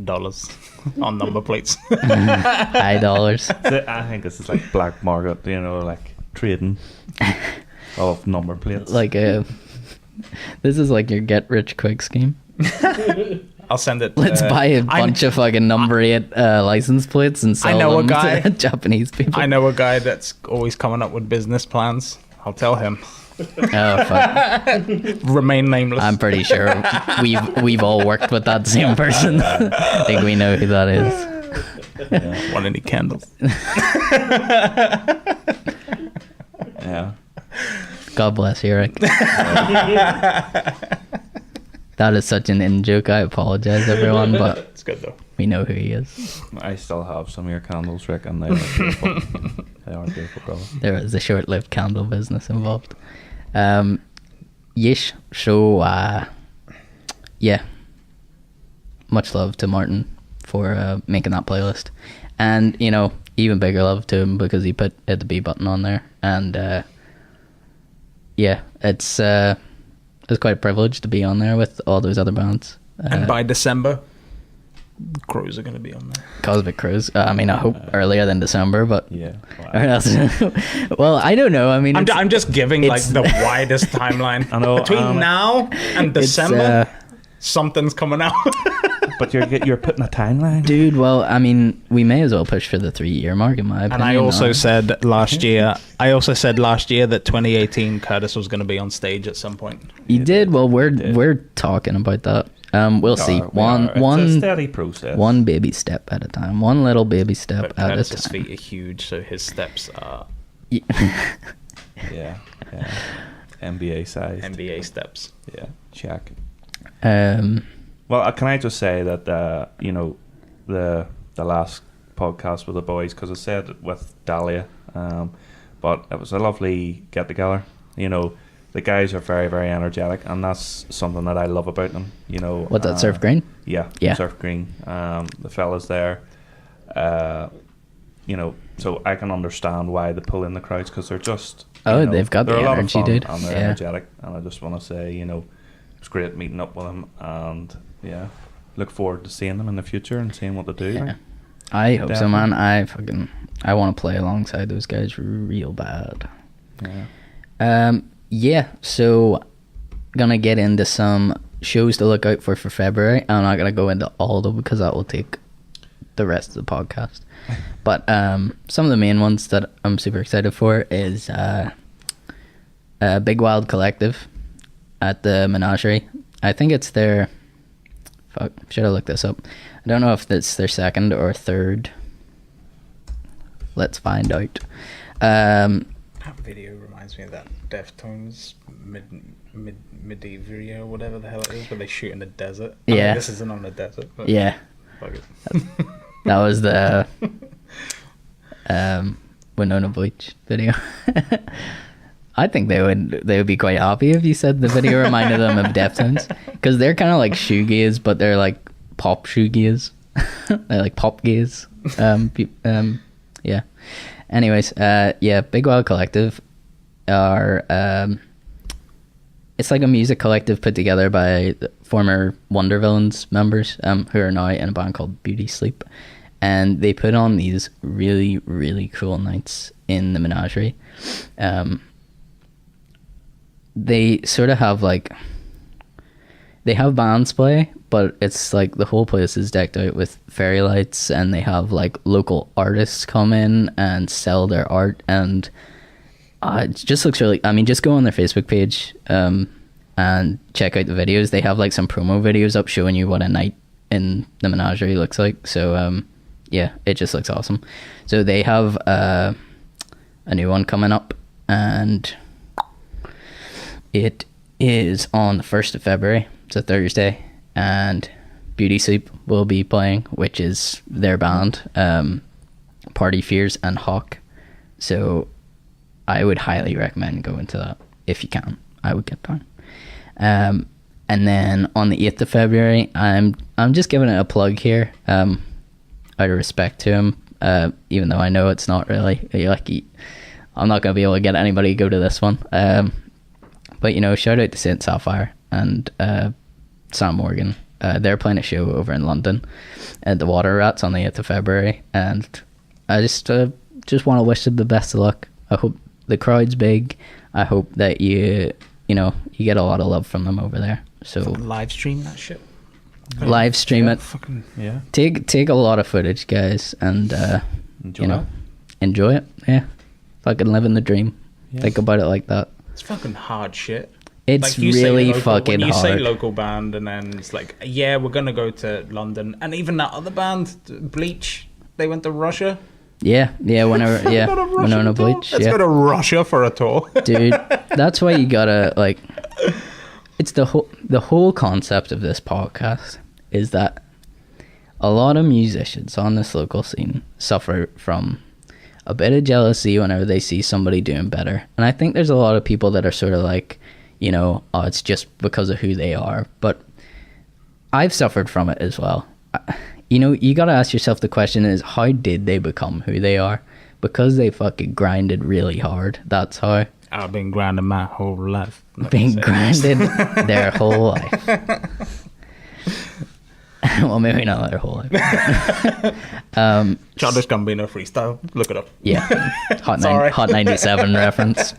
dollars on number plates. High dollars. I think this is like black market, you know, like trading of number plates. Like this is like your get rich quick scheme. I'll send it. Let's buy a bunch of fucking number 8 license plates and sell them to Japanese people. I know a guy that's always coming up with business plans. I'll tell him. Oh fuck! Remain nameless. I'm pretty sure we've all worked with that same person. I think we know who that is. Yeah. Want any candles? Yeah. God bless you, Eric. That is such an in joke. I apologize, everyone, but it's good though. we know who he is. I still have some of your candles, Rick, and they are beautiful. They are beautiful, brother. There was a short-lived candle business involved. Yes, so yeah, much love to Martin for making that playlist, and you know, even bigger love to him because he put the B button on there, and yeah, it's quite a privilege to be on there with all those other bands. And by December, Crows are going to be on there. Cosmic Crows. I mean, I hope earlier than December, but Yeah. well, I don't know. I mean, I'm just giving like the widest timeline. I know, between now and December, something's coming out. But you're putting a timeline, dude. Well, I mean, we may as well push for the 3-year mark, in my opinion. And I also said last year that 2018 Curtis was going to be on stage at some point. You did. Well, we're talking about that. We'll see. It's a steady process. One baby step at a time. One little baby step But at a Curtis's time. feet are huge, so his steps are Yeah. NBA size. NBA steps. Yeah. Check. Um, Well, can I just say that you know, the last podcast with the boys, because I said it with Dahlia, but it was a lovely get together. You know, the guys are very, very energetic, and that's something that I love about them. You know, what's that, Surf Green? Yeah, Surf Green. The fellas there, you know, so I can understand why they pull in the crowds, because they're just they've got they're the a lot of energy, fun, dude. and they're Yeah. energetic, and I just want to say, you know, it's great meeting up with them, and yeah, look forward to seeing them in the future and seeing what they do. Yeah. Like. I hope so, Definitely. man. I want to play alongside those guys real bad. Yeah, so gonna get into some shows to look out for February. I'm not gonna go into all of them because that will take the rest of the podcast. But some of the main ones that I'm super excited for is Big Wild Collective at the Menagerie. I think it's their... Fuck, should I look this up? I don't know if it's their second or third. Let's find out. That video reminds me of that Deftones medieval video, whatever the hell it is, where they shoot in the desert. I Yeah. mean, this isn't on the desert, but Yeah, fuck it. that was the Wynona Bleach video. I think they would be quite happy if you said the video reminded them of Deftones, because they're kind of like shoegaze, but they're like pop shoegaze. They're like pop gaze. Yeah. Anyways, yeah, Big Wild Collective are it's like a music collective put together by the former Wonder Villains members, who are now in a band called Beauty Sleep, and they put on these really, really cool nights in the Menagerie. They sort of have like, they have bands play, but it's like the whole place is decked out with fairy lights, and they have like local artists come in and sell their art, and it just looks really... I mean, just go on their Facebook page and check out the videos. They have like some promo videos up showing you what a night in the Menagerie looks like. So yeah, it just looks awesome. So they have a new one coming up, and it is on the 1st of February. It's a Thursday, and Beauty Sleep will be playing, which is their band, Party Fears and Hawk. So I would highly recommend going to that if you can. I would get down. And then on the 8th of February, I'm just giving it a plug here, out of respect to him, even though I know it's not really like I'm not gonna be able to get anybody to go to this one. But you know, shout out to Saint Sapphire and Sam Morgan. They're playing a show over in London at the Water Rats on the 8th of February, and I just want to wish them the best of luck. I hope the crowd's big. I hope that you get a lot of love from them over there. So Live stream that shit. live stream it. Fucking Yeah. Take a lot of footage, guys, and enjoy it. Yeah, fucking living the dream. Yeah. Think about it like that. It's fucking hard shit. It's you say really local, fucking when you say hard. local band, and then it's like, yeah, we're gonna go to London, and even that other band, Bleach, they went to Russia. Yeah, whenever, yeah, Go to Russia Wynona to tour. Bleach, Let's yeah. go to Russia for a tour. Dude, that's why you gotta, like, it's the whole concept of this podcast is that a lot of musicians on this local scene suffer from a bit of jealousy whenever they see somebody doing better. And I think there's a lot of people that are sort of like, oh, it's just because of who they are. But I've suffered from it as well. You gotta ask yourself, the question is, how did they become who they are? Because they fucking grinded really hard. That's how. I've been grinding my whole life. Being grinded their whole life. Well, maybe not their whole life. Childish Gambino freestyle. Look it up. Yeah. Hot Sorry. 97 reference.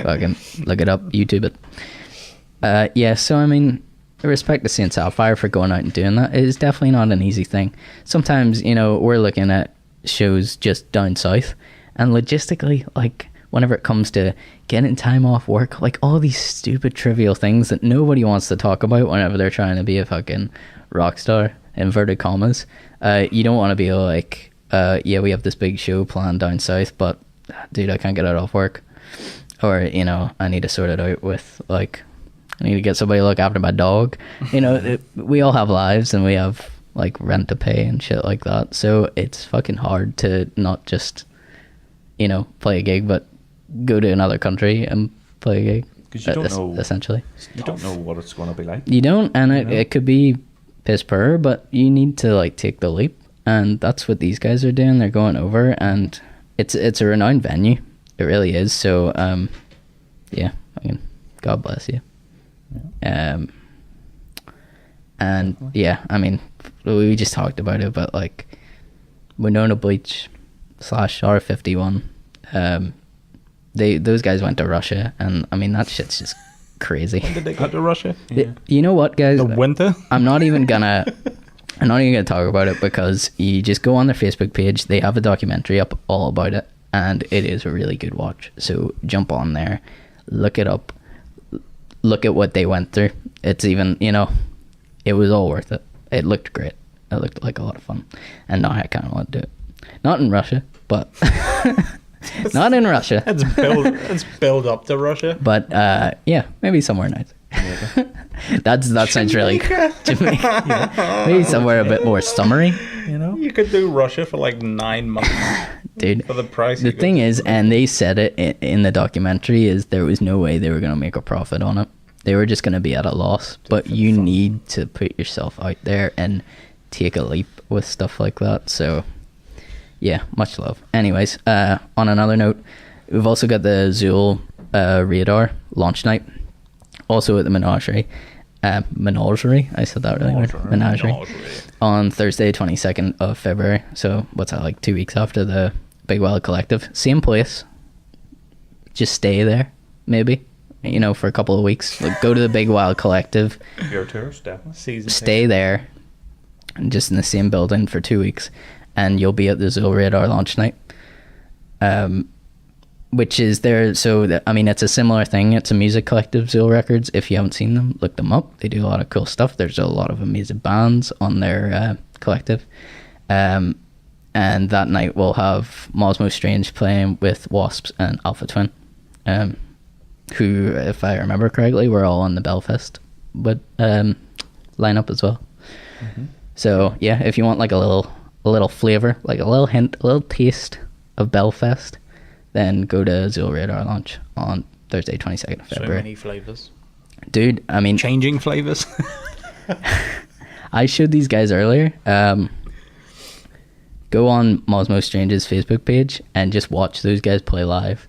Fucking look it up, YouTube it. Yeah, so I mean, respect to Saint Sapphire for going out and doing that. It is definitely not an easy thing. Sometimes, we're looking at shows just down south, and logistically, like, whenever it comes to getting time off work, like all these stupid trivial things that nobody wants to talk about whenever they're trying to be a fucking rock star, inverted commas. You don't want to be like, yeah, we have this big show planned down south, but dude, I can't get out off work. Or, I need to sort it out with, like, I need to get somebody to look after my dog. We all have lives, and we have, like, rent to pay and shit like that. So it's fucking hard to not just, play a gig, but go to another country and play a gig. Because you don't know. Essentially. You don't know what it's going to be like. You don't, and it could be piss poor, but you need to, like, take the leap. And that's what these guys are doing. They're going over, and it's a renowned venue. It really is. So, yeah, God bless you. Yeah. And yeah, I mean, we just talked about it, but like Wynona Bleach / R51, those guys went to Russia, and I mean that shit's just crazy. When did they go to Russia? You know what, guys? The winter? I'm not even gonna talk about it, because you just go on their Facebook page. They have a documentary up all about it, and it is a really good watch. So jump on there, look it up, look at what they went through. It's even, it was all worth it. It looked great. It looked like a lot of fun, and now I kind of want to do it. Not in Russia, but not in Russia. Let's build up to Russia. But yeah, maybe somewhere nice. that sounds really Jamaica. Yeah. Maybe somewhere a bit more summery. You could do Russia for like 9 months, dude. For the price. The thing is, and they said it in the documentary, is there was no way they were going to make a profit on it. They were just going to be at a loss. But you need to put yourself out there and take a leap with stuff like that. So yeah, much love. Anyways, on another note, we've also got the Zool Radar launch night, also at the Menagerie. Menagerie, I said that really weird. Menagerie. On Thursday, 22nd of February. So what's that, like 2 weeks after the Big Wild Collective? Same place. Just stay there, maybe. For a couple of weeks. Like, go to the Big Wild Collective. If you're a tourist, definitely. Stay there, and just in the same building for 2 weeks, and you'll be at the Zool Radar launch night. Which is there, so I mean, it's a similar thing. It's a music collective, Zool Records. If you haven't seen them, look them up. They do a lot of cool stuff. There's a lot of amazing bands on their collective. And that night we'll have Mosmo Strange playing with Wasps and Alpha Twin, who, if I remember correctly, were all on the Belfest lineup as well. Mm-hmm. So yeah, if you want like a little flavor, like a little hint, a little taste of Belfast, then go to Zool Radar launch on Thursday, 22nd of February. So many flavors. Dude, I mean... Changing flavors. I showed these guys earlier. Go on Mosmo Strange's Facebook page and just watch those guys play live.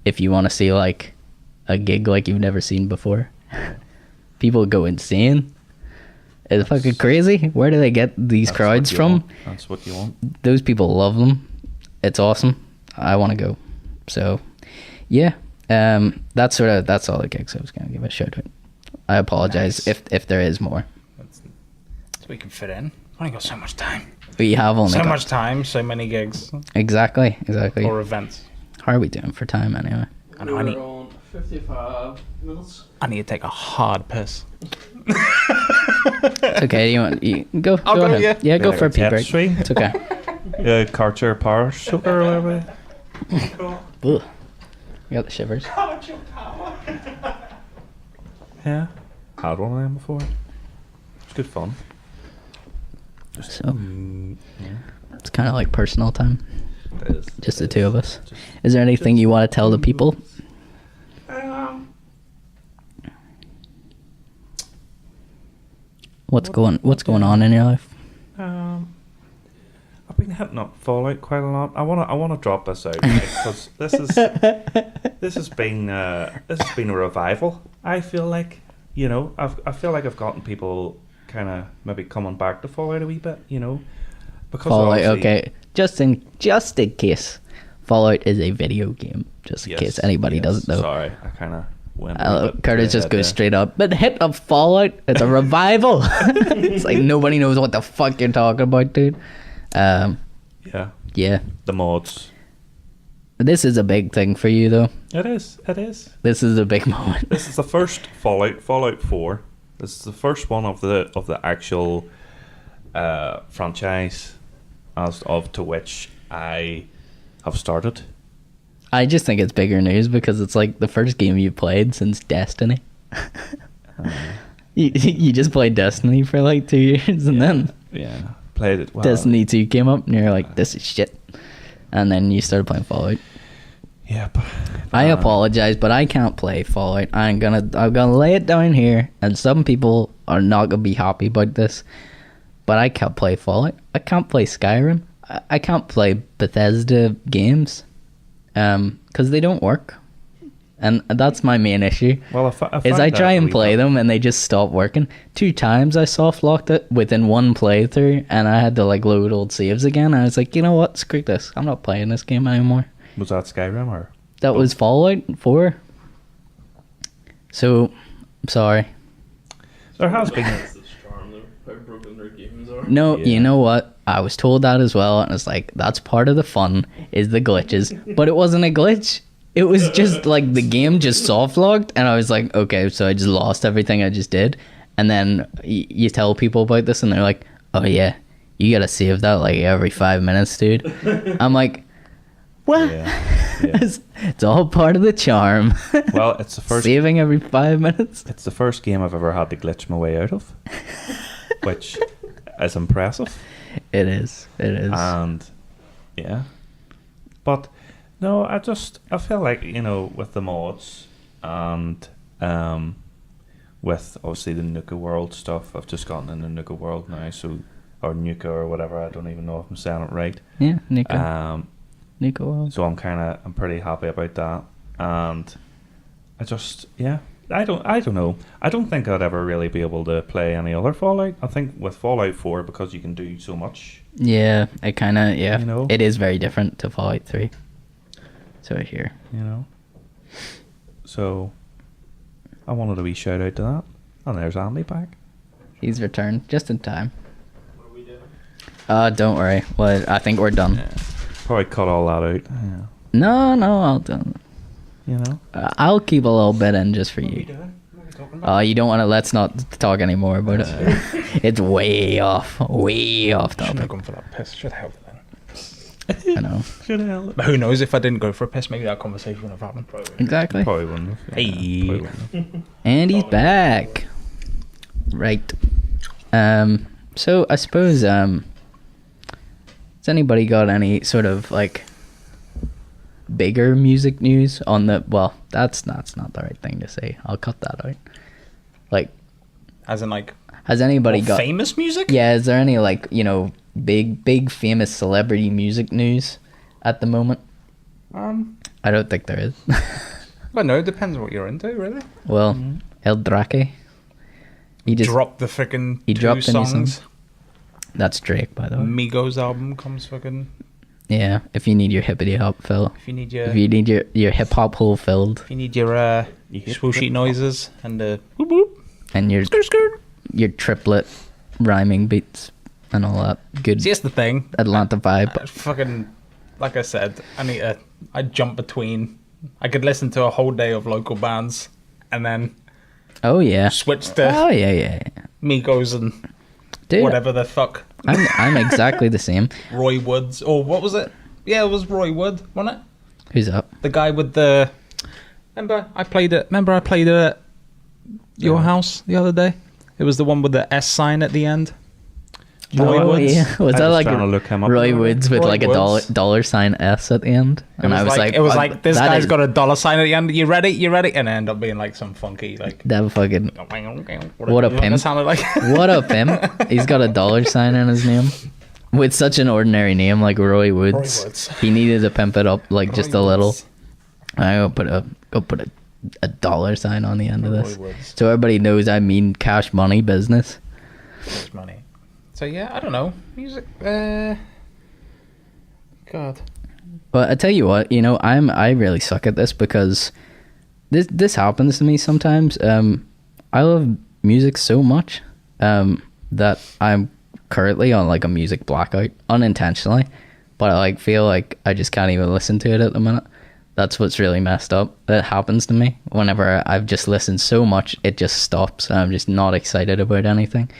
If you want to see like a gig like you've never seen before. People go insane. It's fucking crazy. Where do they get these crowds from? That's what you want. Those people love them. It's awesome. I want to go. So, yeah, that's all the gigs I was going to give a shout out. I apologize if there is more. So we can fit in. I've only got so much time. We have only so much time, so many gigs. Exactly. Or events. How are we doing for time anyway? And I need on 55 minutes. I need to take a hard piss. It's okay. You go? I'll go, ahead. Yeah, go for a pee break. Tapestry. It's okay. Karcher Power Sugar or whatever. Ugh. You got the shivers. Yeah. Had one of them before. It's good fun. So it's kind of like personal time. It is. Just the two of us. Is there anything you want to tell the people? What's going on in your life? I've been hitting up Fallout quite a lot. I want to drop this out because this has been a revival. I feel like I feel like I've gotten people kind of maybe coming back to Fallout a wee bit. Because Fallout. Okay, just in case, Fallout is a video game. Just in case anybody doesn't know. Sorry, I kind of went. Curtis just goes straight up. But hit up Fallout. It's a revival. It's like nobody knows what the fuck you're talking about, dude. Yeah. The mods. This is a big thing for you, though. It is. This is a big moment. This is the first Fallout 4. This is the first one of the actual franchise as of to which I have started. I just think it's bigger news because it's like the first game you played since Destiny. You just played Destiny for like 2 years and then played it. Well, Destiny 2 came up and you're like, this is shit. And then you started playing Fallout. Yep. I apologize, but I can't play Fallout. I'm gonna lay it down here, and some people are not gonna be happy about this. But I can't play Fallout. I can't play Skyrim. I can't play Bethesda games, because they don't work, and that's my main issue. Well, I try and play them, and they just stop working. 2 times I soft locked it within one playthrough, and I had to like load old saves again. I was like, you know what? Screw this. I'm not playing this game anymore. Was that Skyrim or? That was Fallout 4. So, I'm sorry. There has been. That's the charm, though. How broken their games are. No, Yeah. you know what? I was told that as well, and it's like, that's part of the fun, is the glitches. But it wasn't a glitch. It was just like the game just soft locked, and I was like, okay, so I just lost everything I just did. And then you tell people about this, and they're like, oh yeah, you gotta save that like every 5 minutes, dude. I'm like, what? Yeah. It's all part of the charm. Well, it's the first. Saving every 5 minutes. It's the first game I've ever had to glitch my way out of, which is impressive. It is. It is. And yeah, but no, I feel like, you know, with the mods and with obviously the Nuka World stuff, I've just gotten into Nuka World now, so, or Nuka or whatever, I don't even know if I'm saying it right. Yeah, Nico. Nico World. So I'm pretty happy about that, and I don't know. I don't think I'd ever really be able to play any other Fallout. I think with Fallout 4, because you can do so much. Yeah, it kind of, yeah. You know? It is very different to Fallout 3. So here. You know. So I wanted a wee shout out to that. And there's Andy back. He's returned just in time. What are we doing? Don't worry. Well, I think we're done. Yeah. Probably cut all that out. Yeah. No, I'll do. You know. I'll keep a little bit in just for What are we you. doing? What are we talking about? You don't want to. Let's not talk anymore about it. It's way off Shouldn't have topic. gone for that piss. Should have then. I know. Should have. But who knows, if I didn't go for a piss, maybe that conversation would have happened. Exactly. Probably wouldn't have. Yeah, Hey. probably wouldn't have. And he's back. Right. So I suppose has anybody got any sort of like bigger music news on the, well, that's not the right thing to say. I'll cut that out. Like, As in, like, has anybody got famous music? Yeah, is there any like, you know, big famous celebrity music news at the moment? I don't think there is. Well, no, it depends what you're into, really. Well, El Drake. He just Dropped the freaking he two dropped a new song. songs. That's Drake, by the way. Migos album comes fucking. Yeah, if you need your hippity hop fill. If you need your, If you need your hip hop hole filled if you need your swooshy noises and the whoop whoop and your skirt skirt. triplet rhyming beats and all that good See, that's the thing. Atlanta vibe. Fucking, like I said, I jump between. I could listen to a whole day of local bands and then Oh yeah. switch to Oh yeah. Migos and Dude, whatever the fuck. I'm exactly the same. Roy Woods, or what was it? Yeah, it was Roy Wood, wasn't it? Who's up? The guy with the. Remember I played it at your house the other day? It was the one with the S sign at the end. Roy Woods. Yeah. Was I that was like trying to look him up. Roy Woods with Roy like a Woods. dollar sign S at the end? And I was like, it was like this that guy's is- got a dollar sign at the end. You ready? And it ended up being like some funky like. that fucking What a pimp. That sounded like. what up, him? He's got a dollar sign in his name. With such an ordinary name like Roy Woods, Roy Woods. he needed to pimp it up like just a Roy little. Woods. I go put a dollar sign on the end of this, Roy Woods. so everybody knows I mean cash money business. Much money. So yeah, I don't know. Music. God. But I tell you what, you know, I really suck at this because this happens to me sometimes. I love music so much that I'm currently on like a music blackout unintentionally, but I like feel like I just can't even listen to it at the minute. That's what's really messed up. That happens to me whenever I've just listened so much, it just stops and I'm just not excited about anything.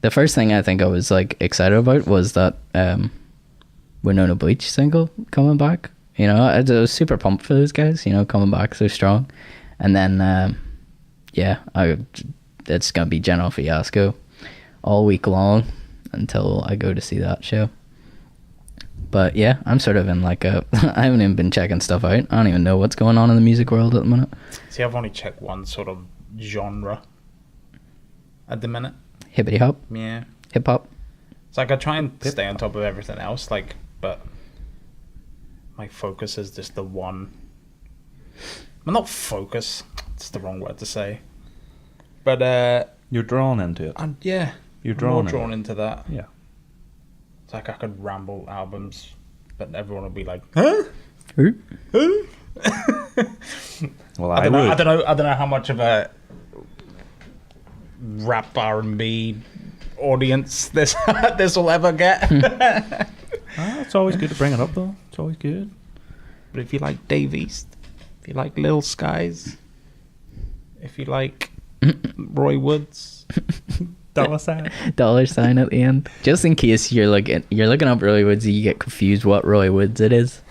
The first thing I think I was like excited about was that Wynona Bleach single coming back. You know, I was super pumped for those guys, you know, coming back so strong. And then, it's going to be General Fiasco all week long until I go to see that show. But yeah, I'm sort of in like I haven't even been checking stuff out. I don't even know what's going on in the music world at the minute. See, I've only checked one sort of genre at the minute. Hippity hop, Yeah. hip hop. It's like I try and stay on top of everything else, like, but my focus is just the one. Well, not focus. It's the wrong word to say. But You're drawn into it. yeah, You're I'm more drawn drawn into that. Yeah. It's like I could ramble albums, but everyone would be like, huh? Huh? Huh? Well, I I don't know. would. I don't know how much of a rap R&B audience this will ever get. It's always good to bring it up, though. It's always good. But if you like Dave East, if you like Lil Skies, if you like Roy Woods, Dollar sign at the end, just in case you're looking up Roy Woods, you get confused what Roy Woods it is.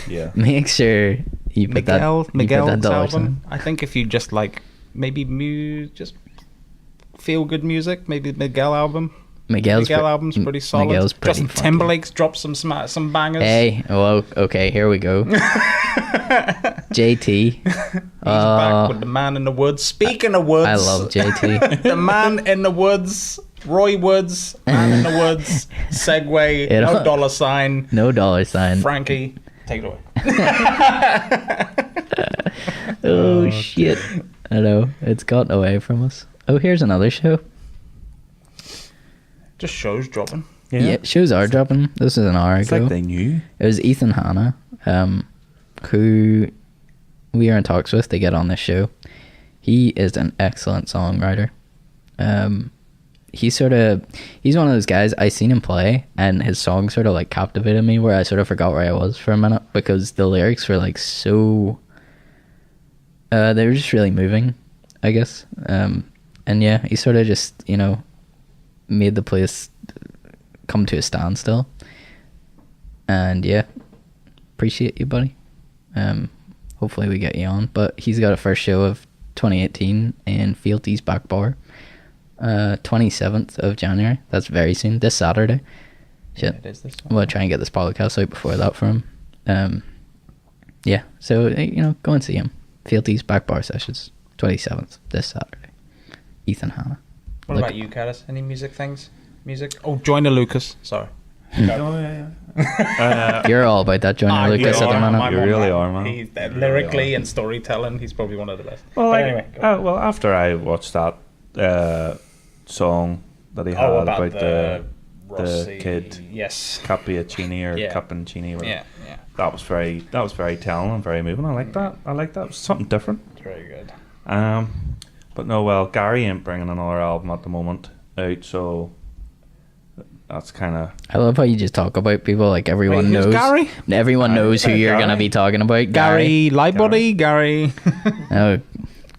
Yeah. Make sure you put that Miguel's dollar album. sign. I think if you just like maybe just feel good music, maybe Miguel album's pretty solid. Miguel's pretty Justin funky. Timberlake's dropped some bangers. Hey, well, okay, here we go. JT. He's back with the man in the woods. Speaking of woods, I love JT. the man in the woods, Roy Woods, man in the woods, Segway, It no all- dollar sign, No dollar sign. Frankie, take it away. Oh shit! I know it's gotten away from us. Oh, here's another show. Just shows dropping. Yeah, shows are dropping. This is an hour It's ago. like they knew. It was Ethan Hanna, who we are in talks with to get on this show. He is an excellent songwriter. He's one of those guys. I seen him play, and his song sort of like captivated me, where I sort of forgot where I was for a minute because the lyrics were like so. They were just really moving, I guess. And yeah, he sort of just made the place come to a standstill. And yeah, appreciate you, buddy. Hopefully we get you on. But he's got a first show of 2018 in Fealty's Back Bar, 27th of January. That's very soon. This Saturday. Shit. It is this I'm gonna try and get this podcast out before that for him. Yeah. So go and see him. Fealty's Back Bar Sessions, 27th this Saturday. Ethan Hanna. What about you, Caddis? Any music things? Music? Oh, Joyner Lucas. Sorry. You're all about that, Johnny Lucas at the minute. You really are, man. He's lyrically and storytelling, he's probably one of the best. Well, But anyway, go. well, after I watched that song that he had about the Rossi- kid Yes. Cappuccini or Yeah. Cappuccini, whatever. Yeah. That was very telling and very moving. I like that. It was something different. It's very good. But no, well, Gary ain't bringing another album at the moment out, so that's kind of. I love how you just talk about people like everyone Wait, who's knows. Gary? Everyone knows who you're Gary? gonna be talking about. Gary Lightbody? Gary. Oh,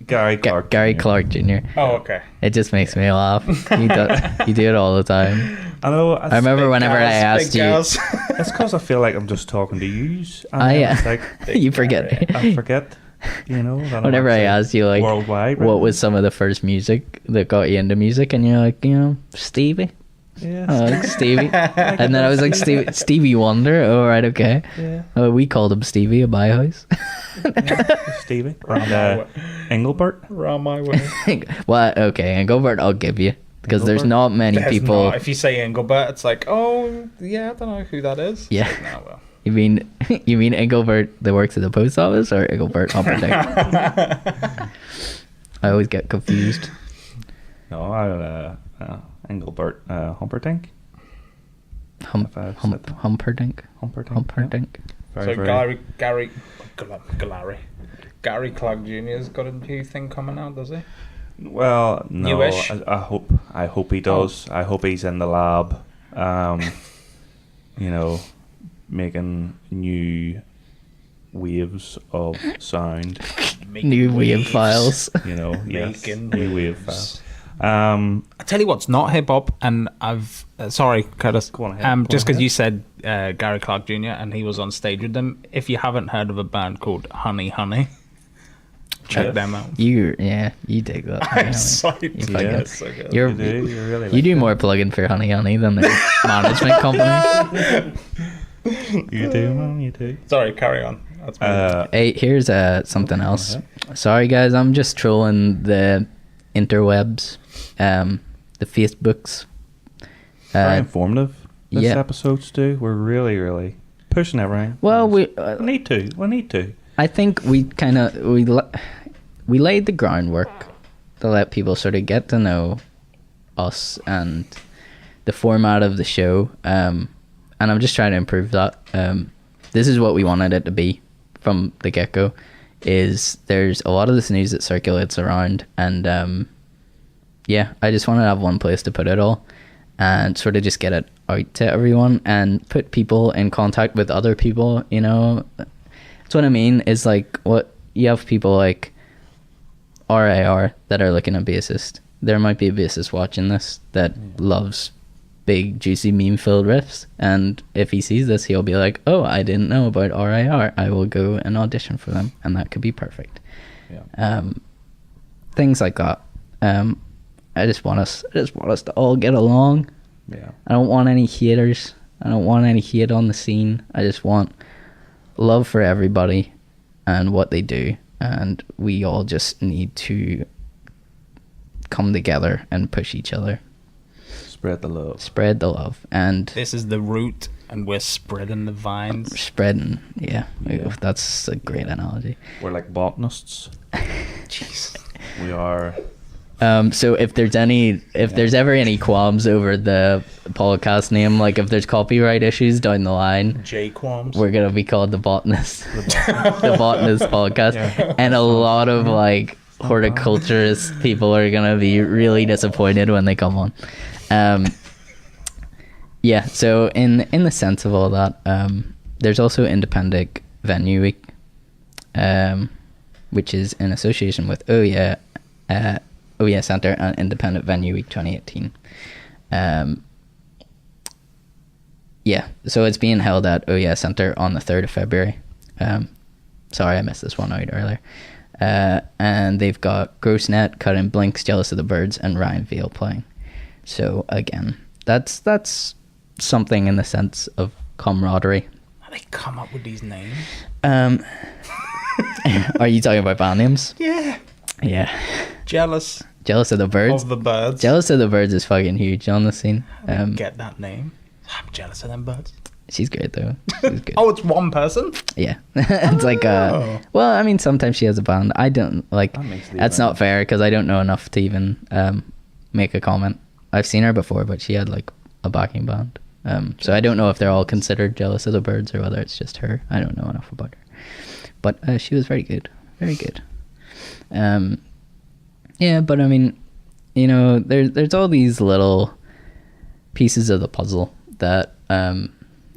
Gary Clark. Gary Jr. Clark Jr. Oh, okay. It just makes me laugh. You do it all the time. I know. I remember whenever I asked you. It's because I feel like I'm just talking to yous. And Oh then yeah, it's like, you forget. I forget. That I'm Whenever I actually asked you like worldwide, what was some of the first music that got you into music, and you're like, Stevie. Yeah. Oh, like Stevie. And then I was like, Stevie Wonder. Oh, right, okay. Yeah. Oh, we called him Stevie at my house. Stevie. And Engelbert. Round my way. Well, okay, Engelbert, I'll give you. Because there's not many There's people. not. If you say Engelbert, it's like, oh, yeah, I don't know who that is. Yeah. It's like, no, well. You mean Engelbert that works at the post office or Engelbert Humperdinck? I always get confused. No, Engelbert Humperdinck. Humperdinck. Humperdinck. Humperdinck. Very, So very. Gary Clark Jr.'s got a new thing coming out, does he? Well, no. Newish? I hope he does. I hope he's in the lab. Making new waves of sound. New wave files. Yes, Making new wave waves. files. I tell you what's not hip hop, and I've sorry, Curtis. Go on ahead. Go Just on because ahead. you said Gary Clark Jr. and he was on stage with them. If you haven't heard of a band called Honey Honey, check them out. You dig that. I'm You psyched. fucking- Yeah. It's so good. You're, You do. You really. you do more plugging for Honey Honey than the management company. You do, man. You do. Sorry, carry on. That's me. Hey, here's something else. Sorry, guys, I'm just trolling the interwebs, the Facebooks. Very informative. This yeah. episodes do. We're really, really pushing everything. Well, We need to. I think we kind of we laid the groundwork to let people sort of get to know us and the format of the show. And I'm just trying to improve that. This is what we wanted it to be from the get-go is there's a lot of this news that circulates around, and yeah, I just want to have one place to put it all and sort of just get it out to everyone and put people in contact with other people, you know. That's what I mean, is like, what you have people like RAR that are looking at bassist. There might be a bassist watching this that loves big juicy meme filled riffs, and if he sees this he'll be like, oh, I didn't know about RAR, I will go and audition for them, and that could be perfect. Things like that. I just want us to all get along. I don't want any haters. I don't want any hate on the scene. I just want love for everybody and what they do, and we all just need to come together and push each other. Spread the love. And this is the root, and we're spreading the vines. Spreading, yeah. That's a great analogy. We're like botanists. Jeez. We are. So if there's ever any qualms over the podcast name, like if there's copyright issues down the line, J-qualms, we're gonna be called the Botanist, the Botanist Podcast, and a lot of like horticulturist people are gonna be really disappointed when they come on. So in the sense of all that, there's also Independent Venue Week, which is in association with OEA Centre and Independent Venue Week 2018. So it's being held at OEA Centre on the 3rd of February. Sorry, I missed this one out earlier. And they've got Grossnet, Cut and Blinks, Jealous of the Birds, and Ryan Veal playing. So again, that's something in the sense of camaraderie. How do they come up with these names? Are you talking about band names? Yeah. Jealous of the Birds. Of the Birds. Jealous of the Birds is fucking huge on the scene. Get that name. I'm jealous of them birds. She's great though. She's good. Oh, it's one person? Yeah. It's like well, I mean, sometimes she has a band. I don't like. That's not fair because I don't know enough to even make a comment. I've seen her before, but she had like a backing band. So I don't know if they're all considered Jealous of the Birds or whether it's just her. I don't know enough about her. But she was very good. Very good. But I mean, you know, there's all these little pieces of the puzzle that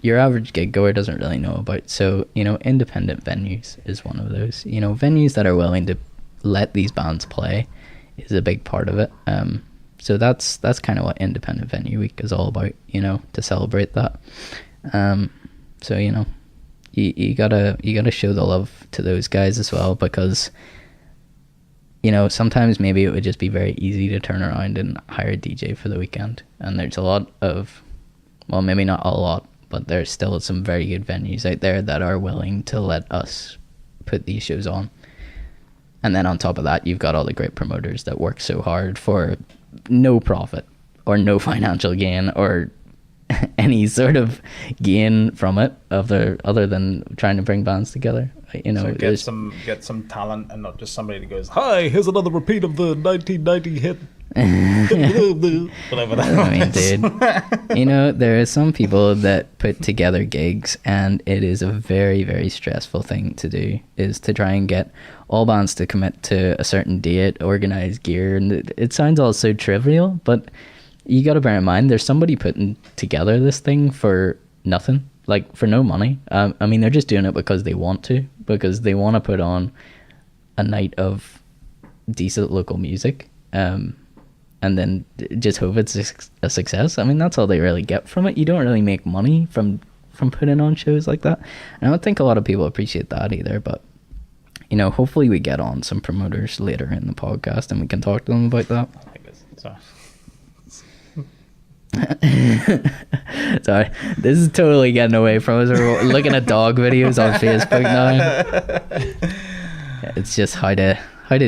your average gig goer doesn't really know about. So, you know, independent venues is one of those. You know, venues that are willing to let these bands play is a big part of it. So that's kind of what Independent Venue Week is all about, you know, to celebrate that. So, you know, you gotta show the love to those guys as well, because, you know, sometimes maybe it would just be very easy to turn around and hire a DJ for the weekend. And there's a lot of, well, maybe not a lot, but there's still some very good venues out there that are willing to let us put these shows on. And then on top of that, you've got all the great promoters that work so hard for no profit or no financial gain or any sort of gain from it other than trying to bring bands together. You know, so get some talent and not just somebody that goes, "Hi, here's another repeat of the 1990 hit." Whatever that I mean, dude, you know, there are some people that put together gigs, and it is a very, very stressful thing to do, is to try and get all bands to commit to a certain date, organize gear, and it sounds all so trivial, but you got to bear in mind there's somebody putting together this thing for nothing, like for no money. I mean, they're just doing it because they want to put on a night of decent local music, and then just hope it's a success. I mean, that's all they really get from it. You don't really make money from putting on shows like that. And I don't think a lot of people appreciate that either, but, you know, hopefully we get on some promoters later in the podcast and we can talk to them about that. Sorry, this is totally getting away from us. We're looking at dog videos on Facebook now. It's just how to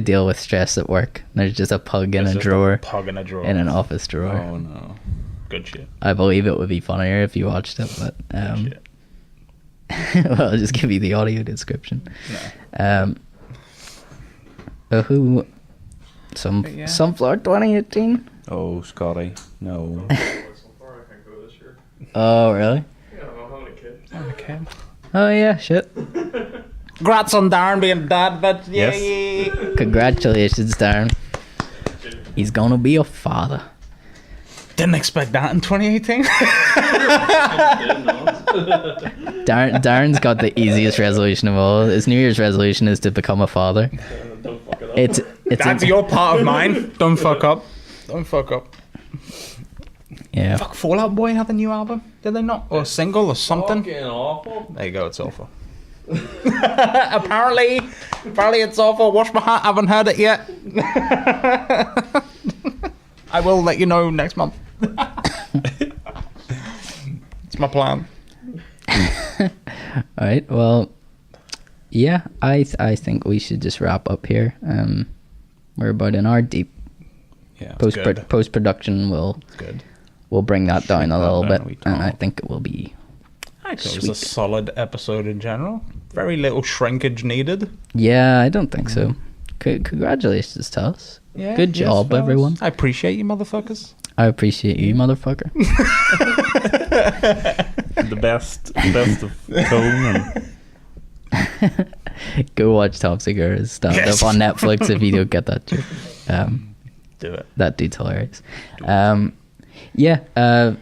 deal with stress at work. There's just a pug in a drawer. In an office drawer. Oh no. Good shit. I believe it would be funnier if you watched it, but well, I'll just give you the audio description. No. Who? Sunflower 2018. Oh, Scotty, no. So far, I can't go this year. Oh, really? Yeah, I'm having a kid. Okay. Oh yeah, shit. Congrats on Darren being dad, but Yes. yay. Congratulations, Darren. He's gonna be a father. Didn't expect that in 2018. Darren's got the easiest resolution of all. His New Year's resolution is to become a father. Don't fuck it up. It's That's your part of mine. Don't fuck up. Don't fuck up. yeah. Fuck, Fallout Boy had a new album, did they not? Or a single or something? Fucking awful. There you go, it's awful. apparently it's awful. Wash my hat, haven't heard it yet. I will let you know next month. It's my plan. All right. Well, yeah. I think we should just wrap up here. We're about an hour deep. Yeah, Post production will good. we'll bring that down a that little down bit, a wee and I top. think it will be. I thought it was a solid episode in general. Very little shrinkage needed. Yeah, I don't think so. Congratulations to us. Yeah, Good yes, job, fellas. everyone. I appreciate you, motherfuckers. I appreciate you, motherfucker. The best of tone and Go watch Top Secret's stand Yes. up on Netflix if you don't get that joke. Do it. That dude's hilarious. Yeah.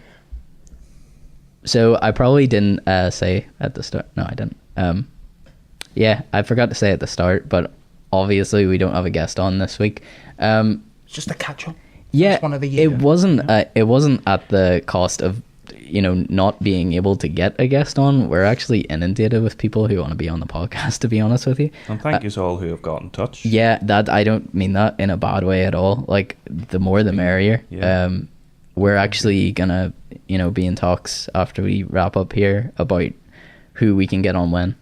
So I probably didn't say at the start. No, I didn't. Yeah, I forgot to say at the start, but obviously we don't have a guest on this week. It's just a catch up. Yeah, First one of the year. it wasn't. It wasn't at the cost of not being able to get a guest on. We're actually inundated with people who want to be on the podcast. To be honest with you, and thank you to all who have got in touch. yeah, that I don't mean that in a bad way at all. Like the more the merrier. Yeah. We're actually gonna be in talks after we wrap up here about who we can get on when,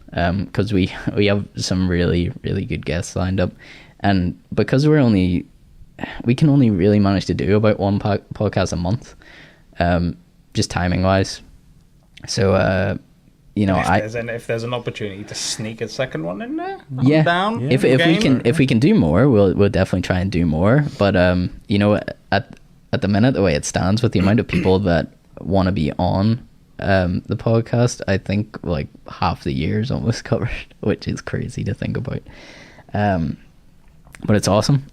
because we have some really good guests lined up, and because we can only really manage to do about one podcast a month, just timing wise. So if there's an opportunity to sneak a second one in there, I'm yeah, down. if we can do more, we'll definitely try and do more. But at the minute, the way it stands with the amount of people that want to be on the podcast, I think like half the year is almost covered, which is crazy to think about. But it's awesome.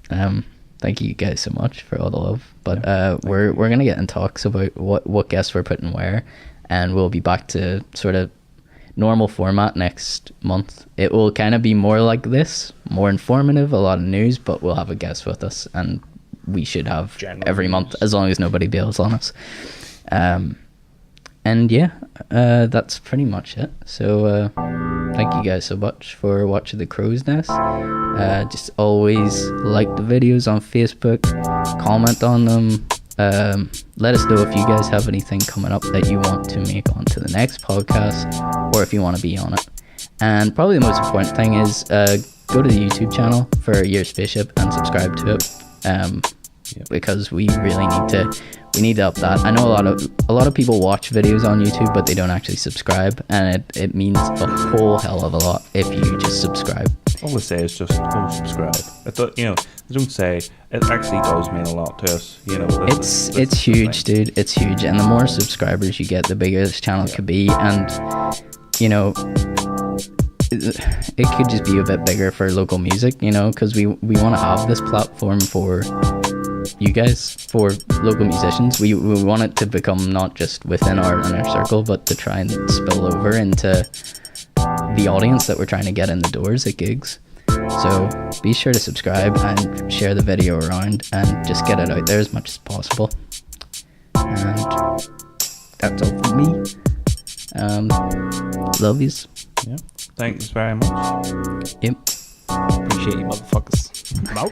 Thank you guys so much for all the love. But we're gonna get in talks about what guests we're putting where, and we'll be back to sort of normal format next month. It will kind of be more like this, more informative, a lot of news, but we'll have a guest with us, and we should have General every news. month as long as nobody bails on us. And yeah, that's pretty much it. So thank you guys so much for watching The Crow's Nest. Just always like the videos on Facebook, comment on them. Let us know if you guys have anything coming up that you want to make onto the next podcast, or if you want to be on it. And probably the most important thing is go to the YouTube channel for your Spaceship and subscribe to it, because we really need to up that. I know a lot of people watch videos on YouTube, but they don't actually subscribe, and it means a whole hell of a lot if you just subscribe. All I say is just go subscribe. Don't say it actually does mean a lot to us. It's huge, dude. It's huge, and the more subscribers you get, the bigger this channel could be, and it could just be a bit bigger for local music, because we want to have this platform for you guys, for local musicians. We want it to become not just within our inner circle, but to try and spill over into the audience that we're trying to get in the doors at gigs. So be sure to subscribe and share the video around and just get it out there as much as possible. And that's all from me. Love yous. Yeah. Thanks very much. Yep. Appreciate you, motherfuckers. I'm out.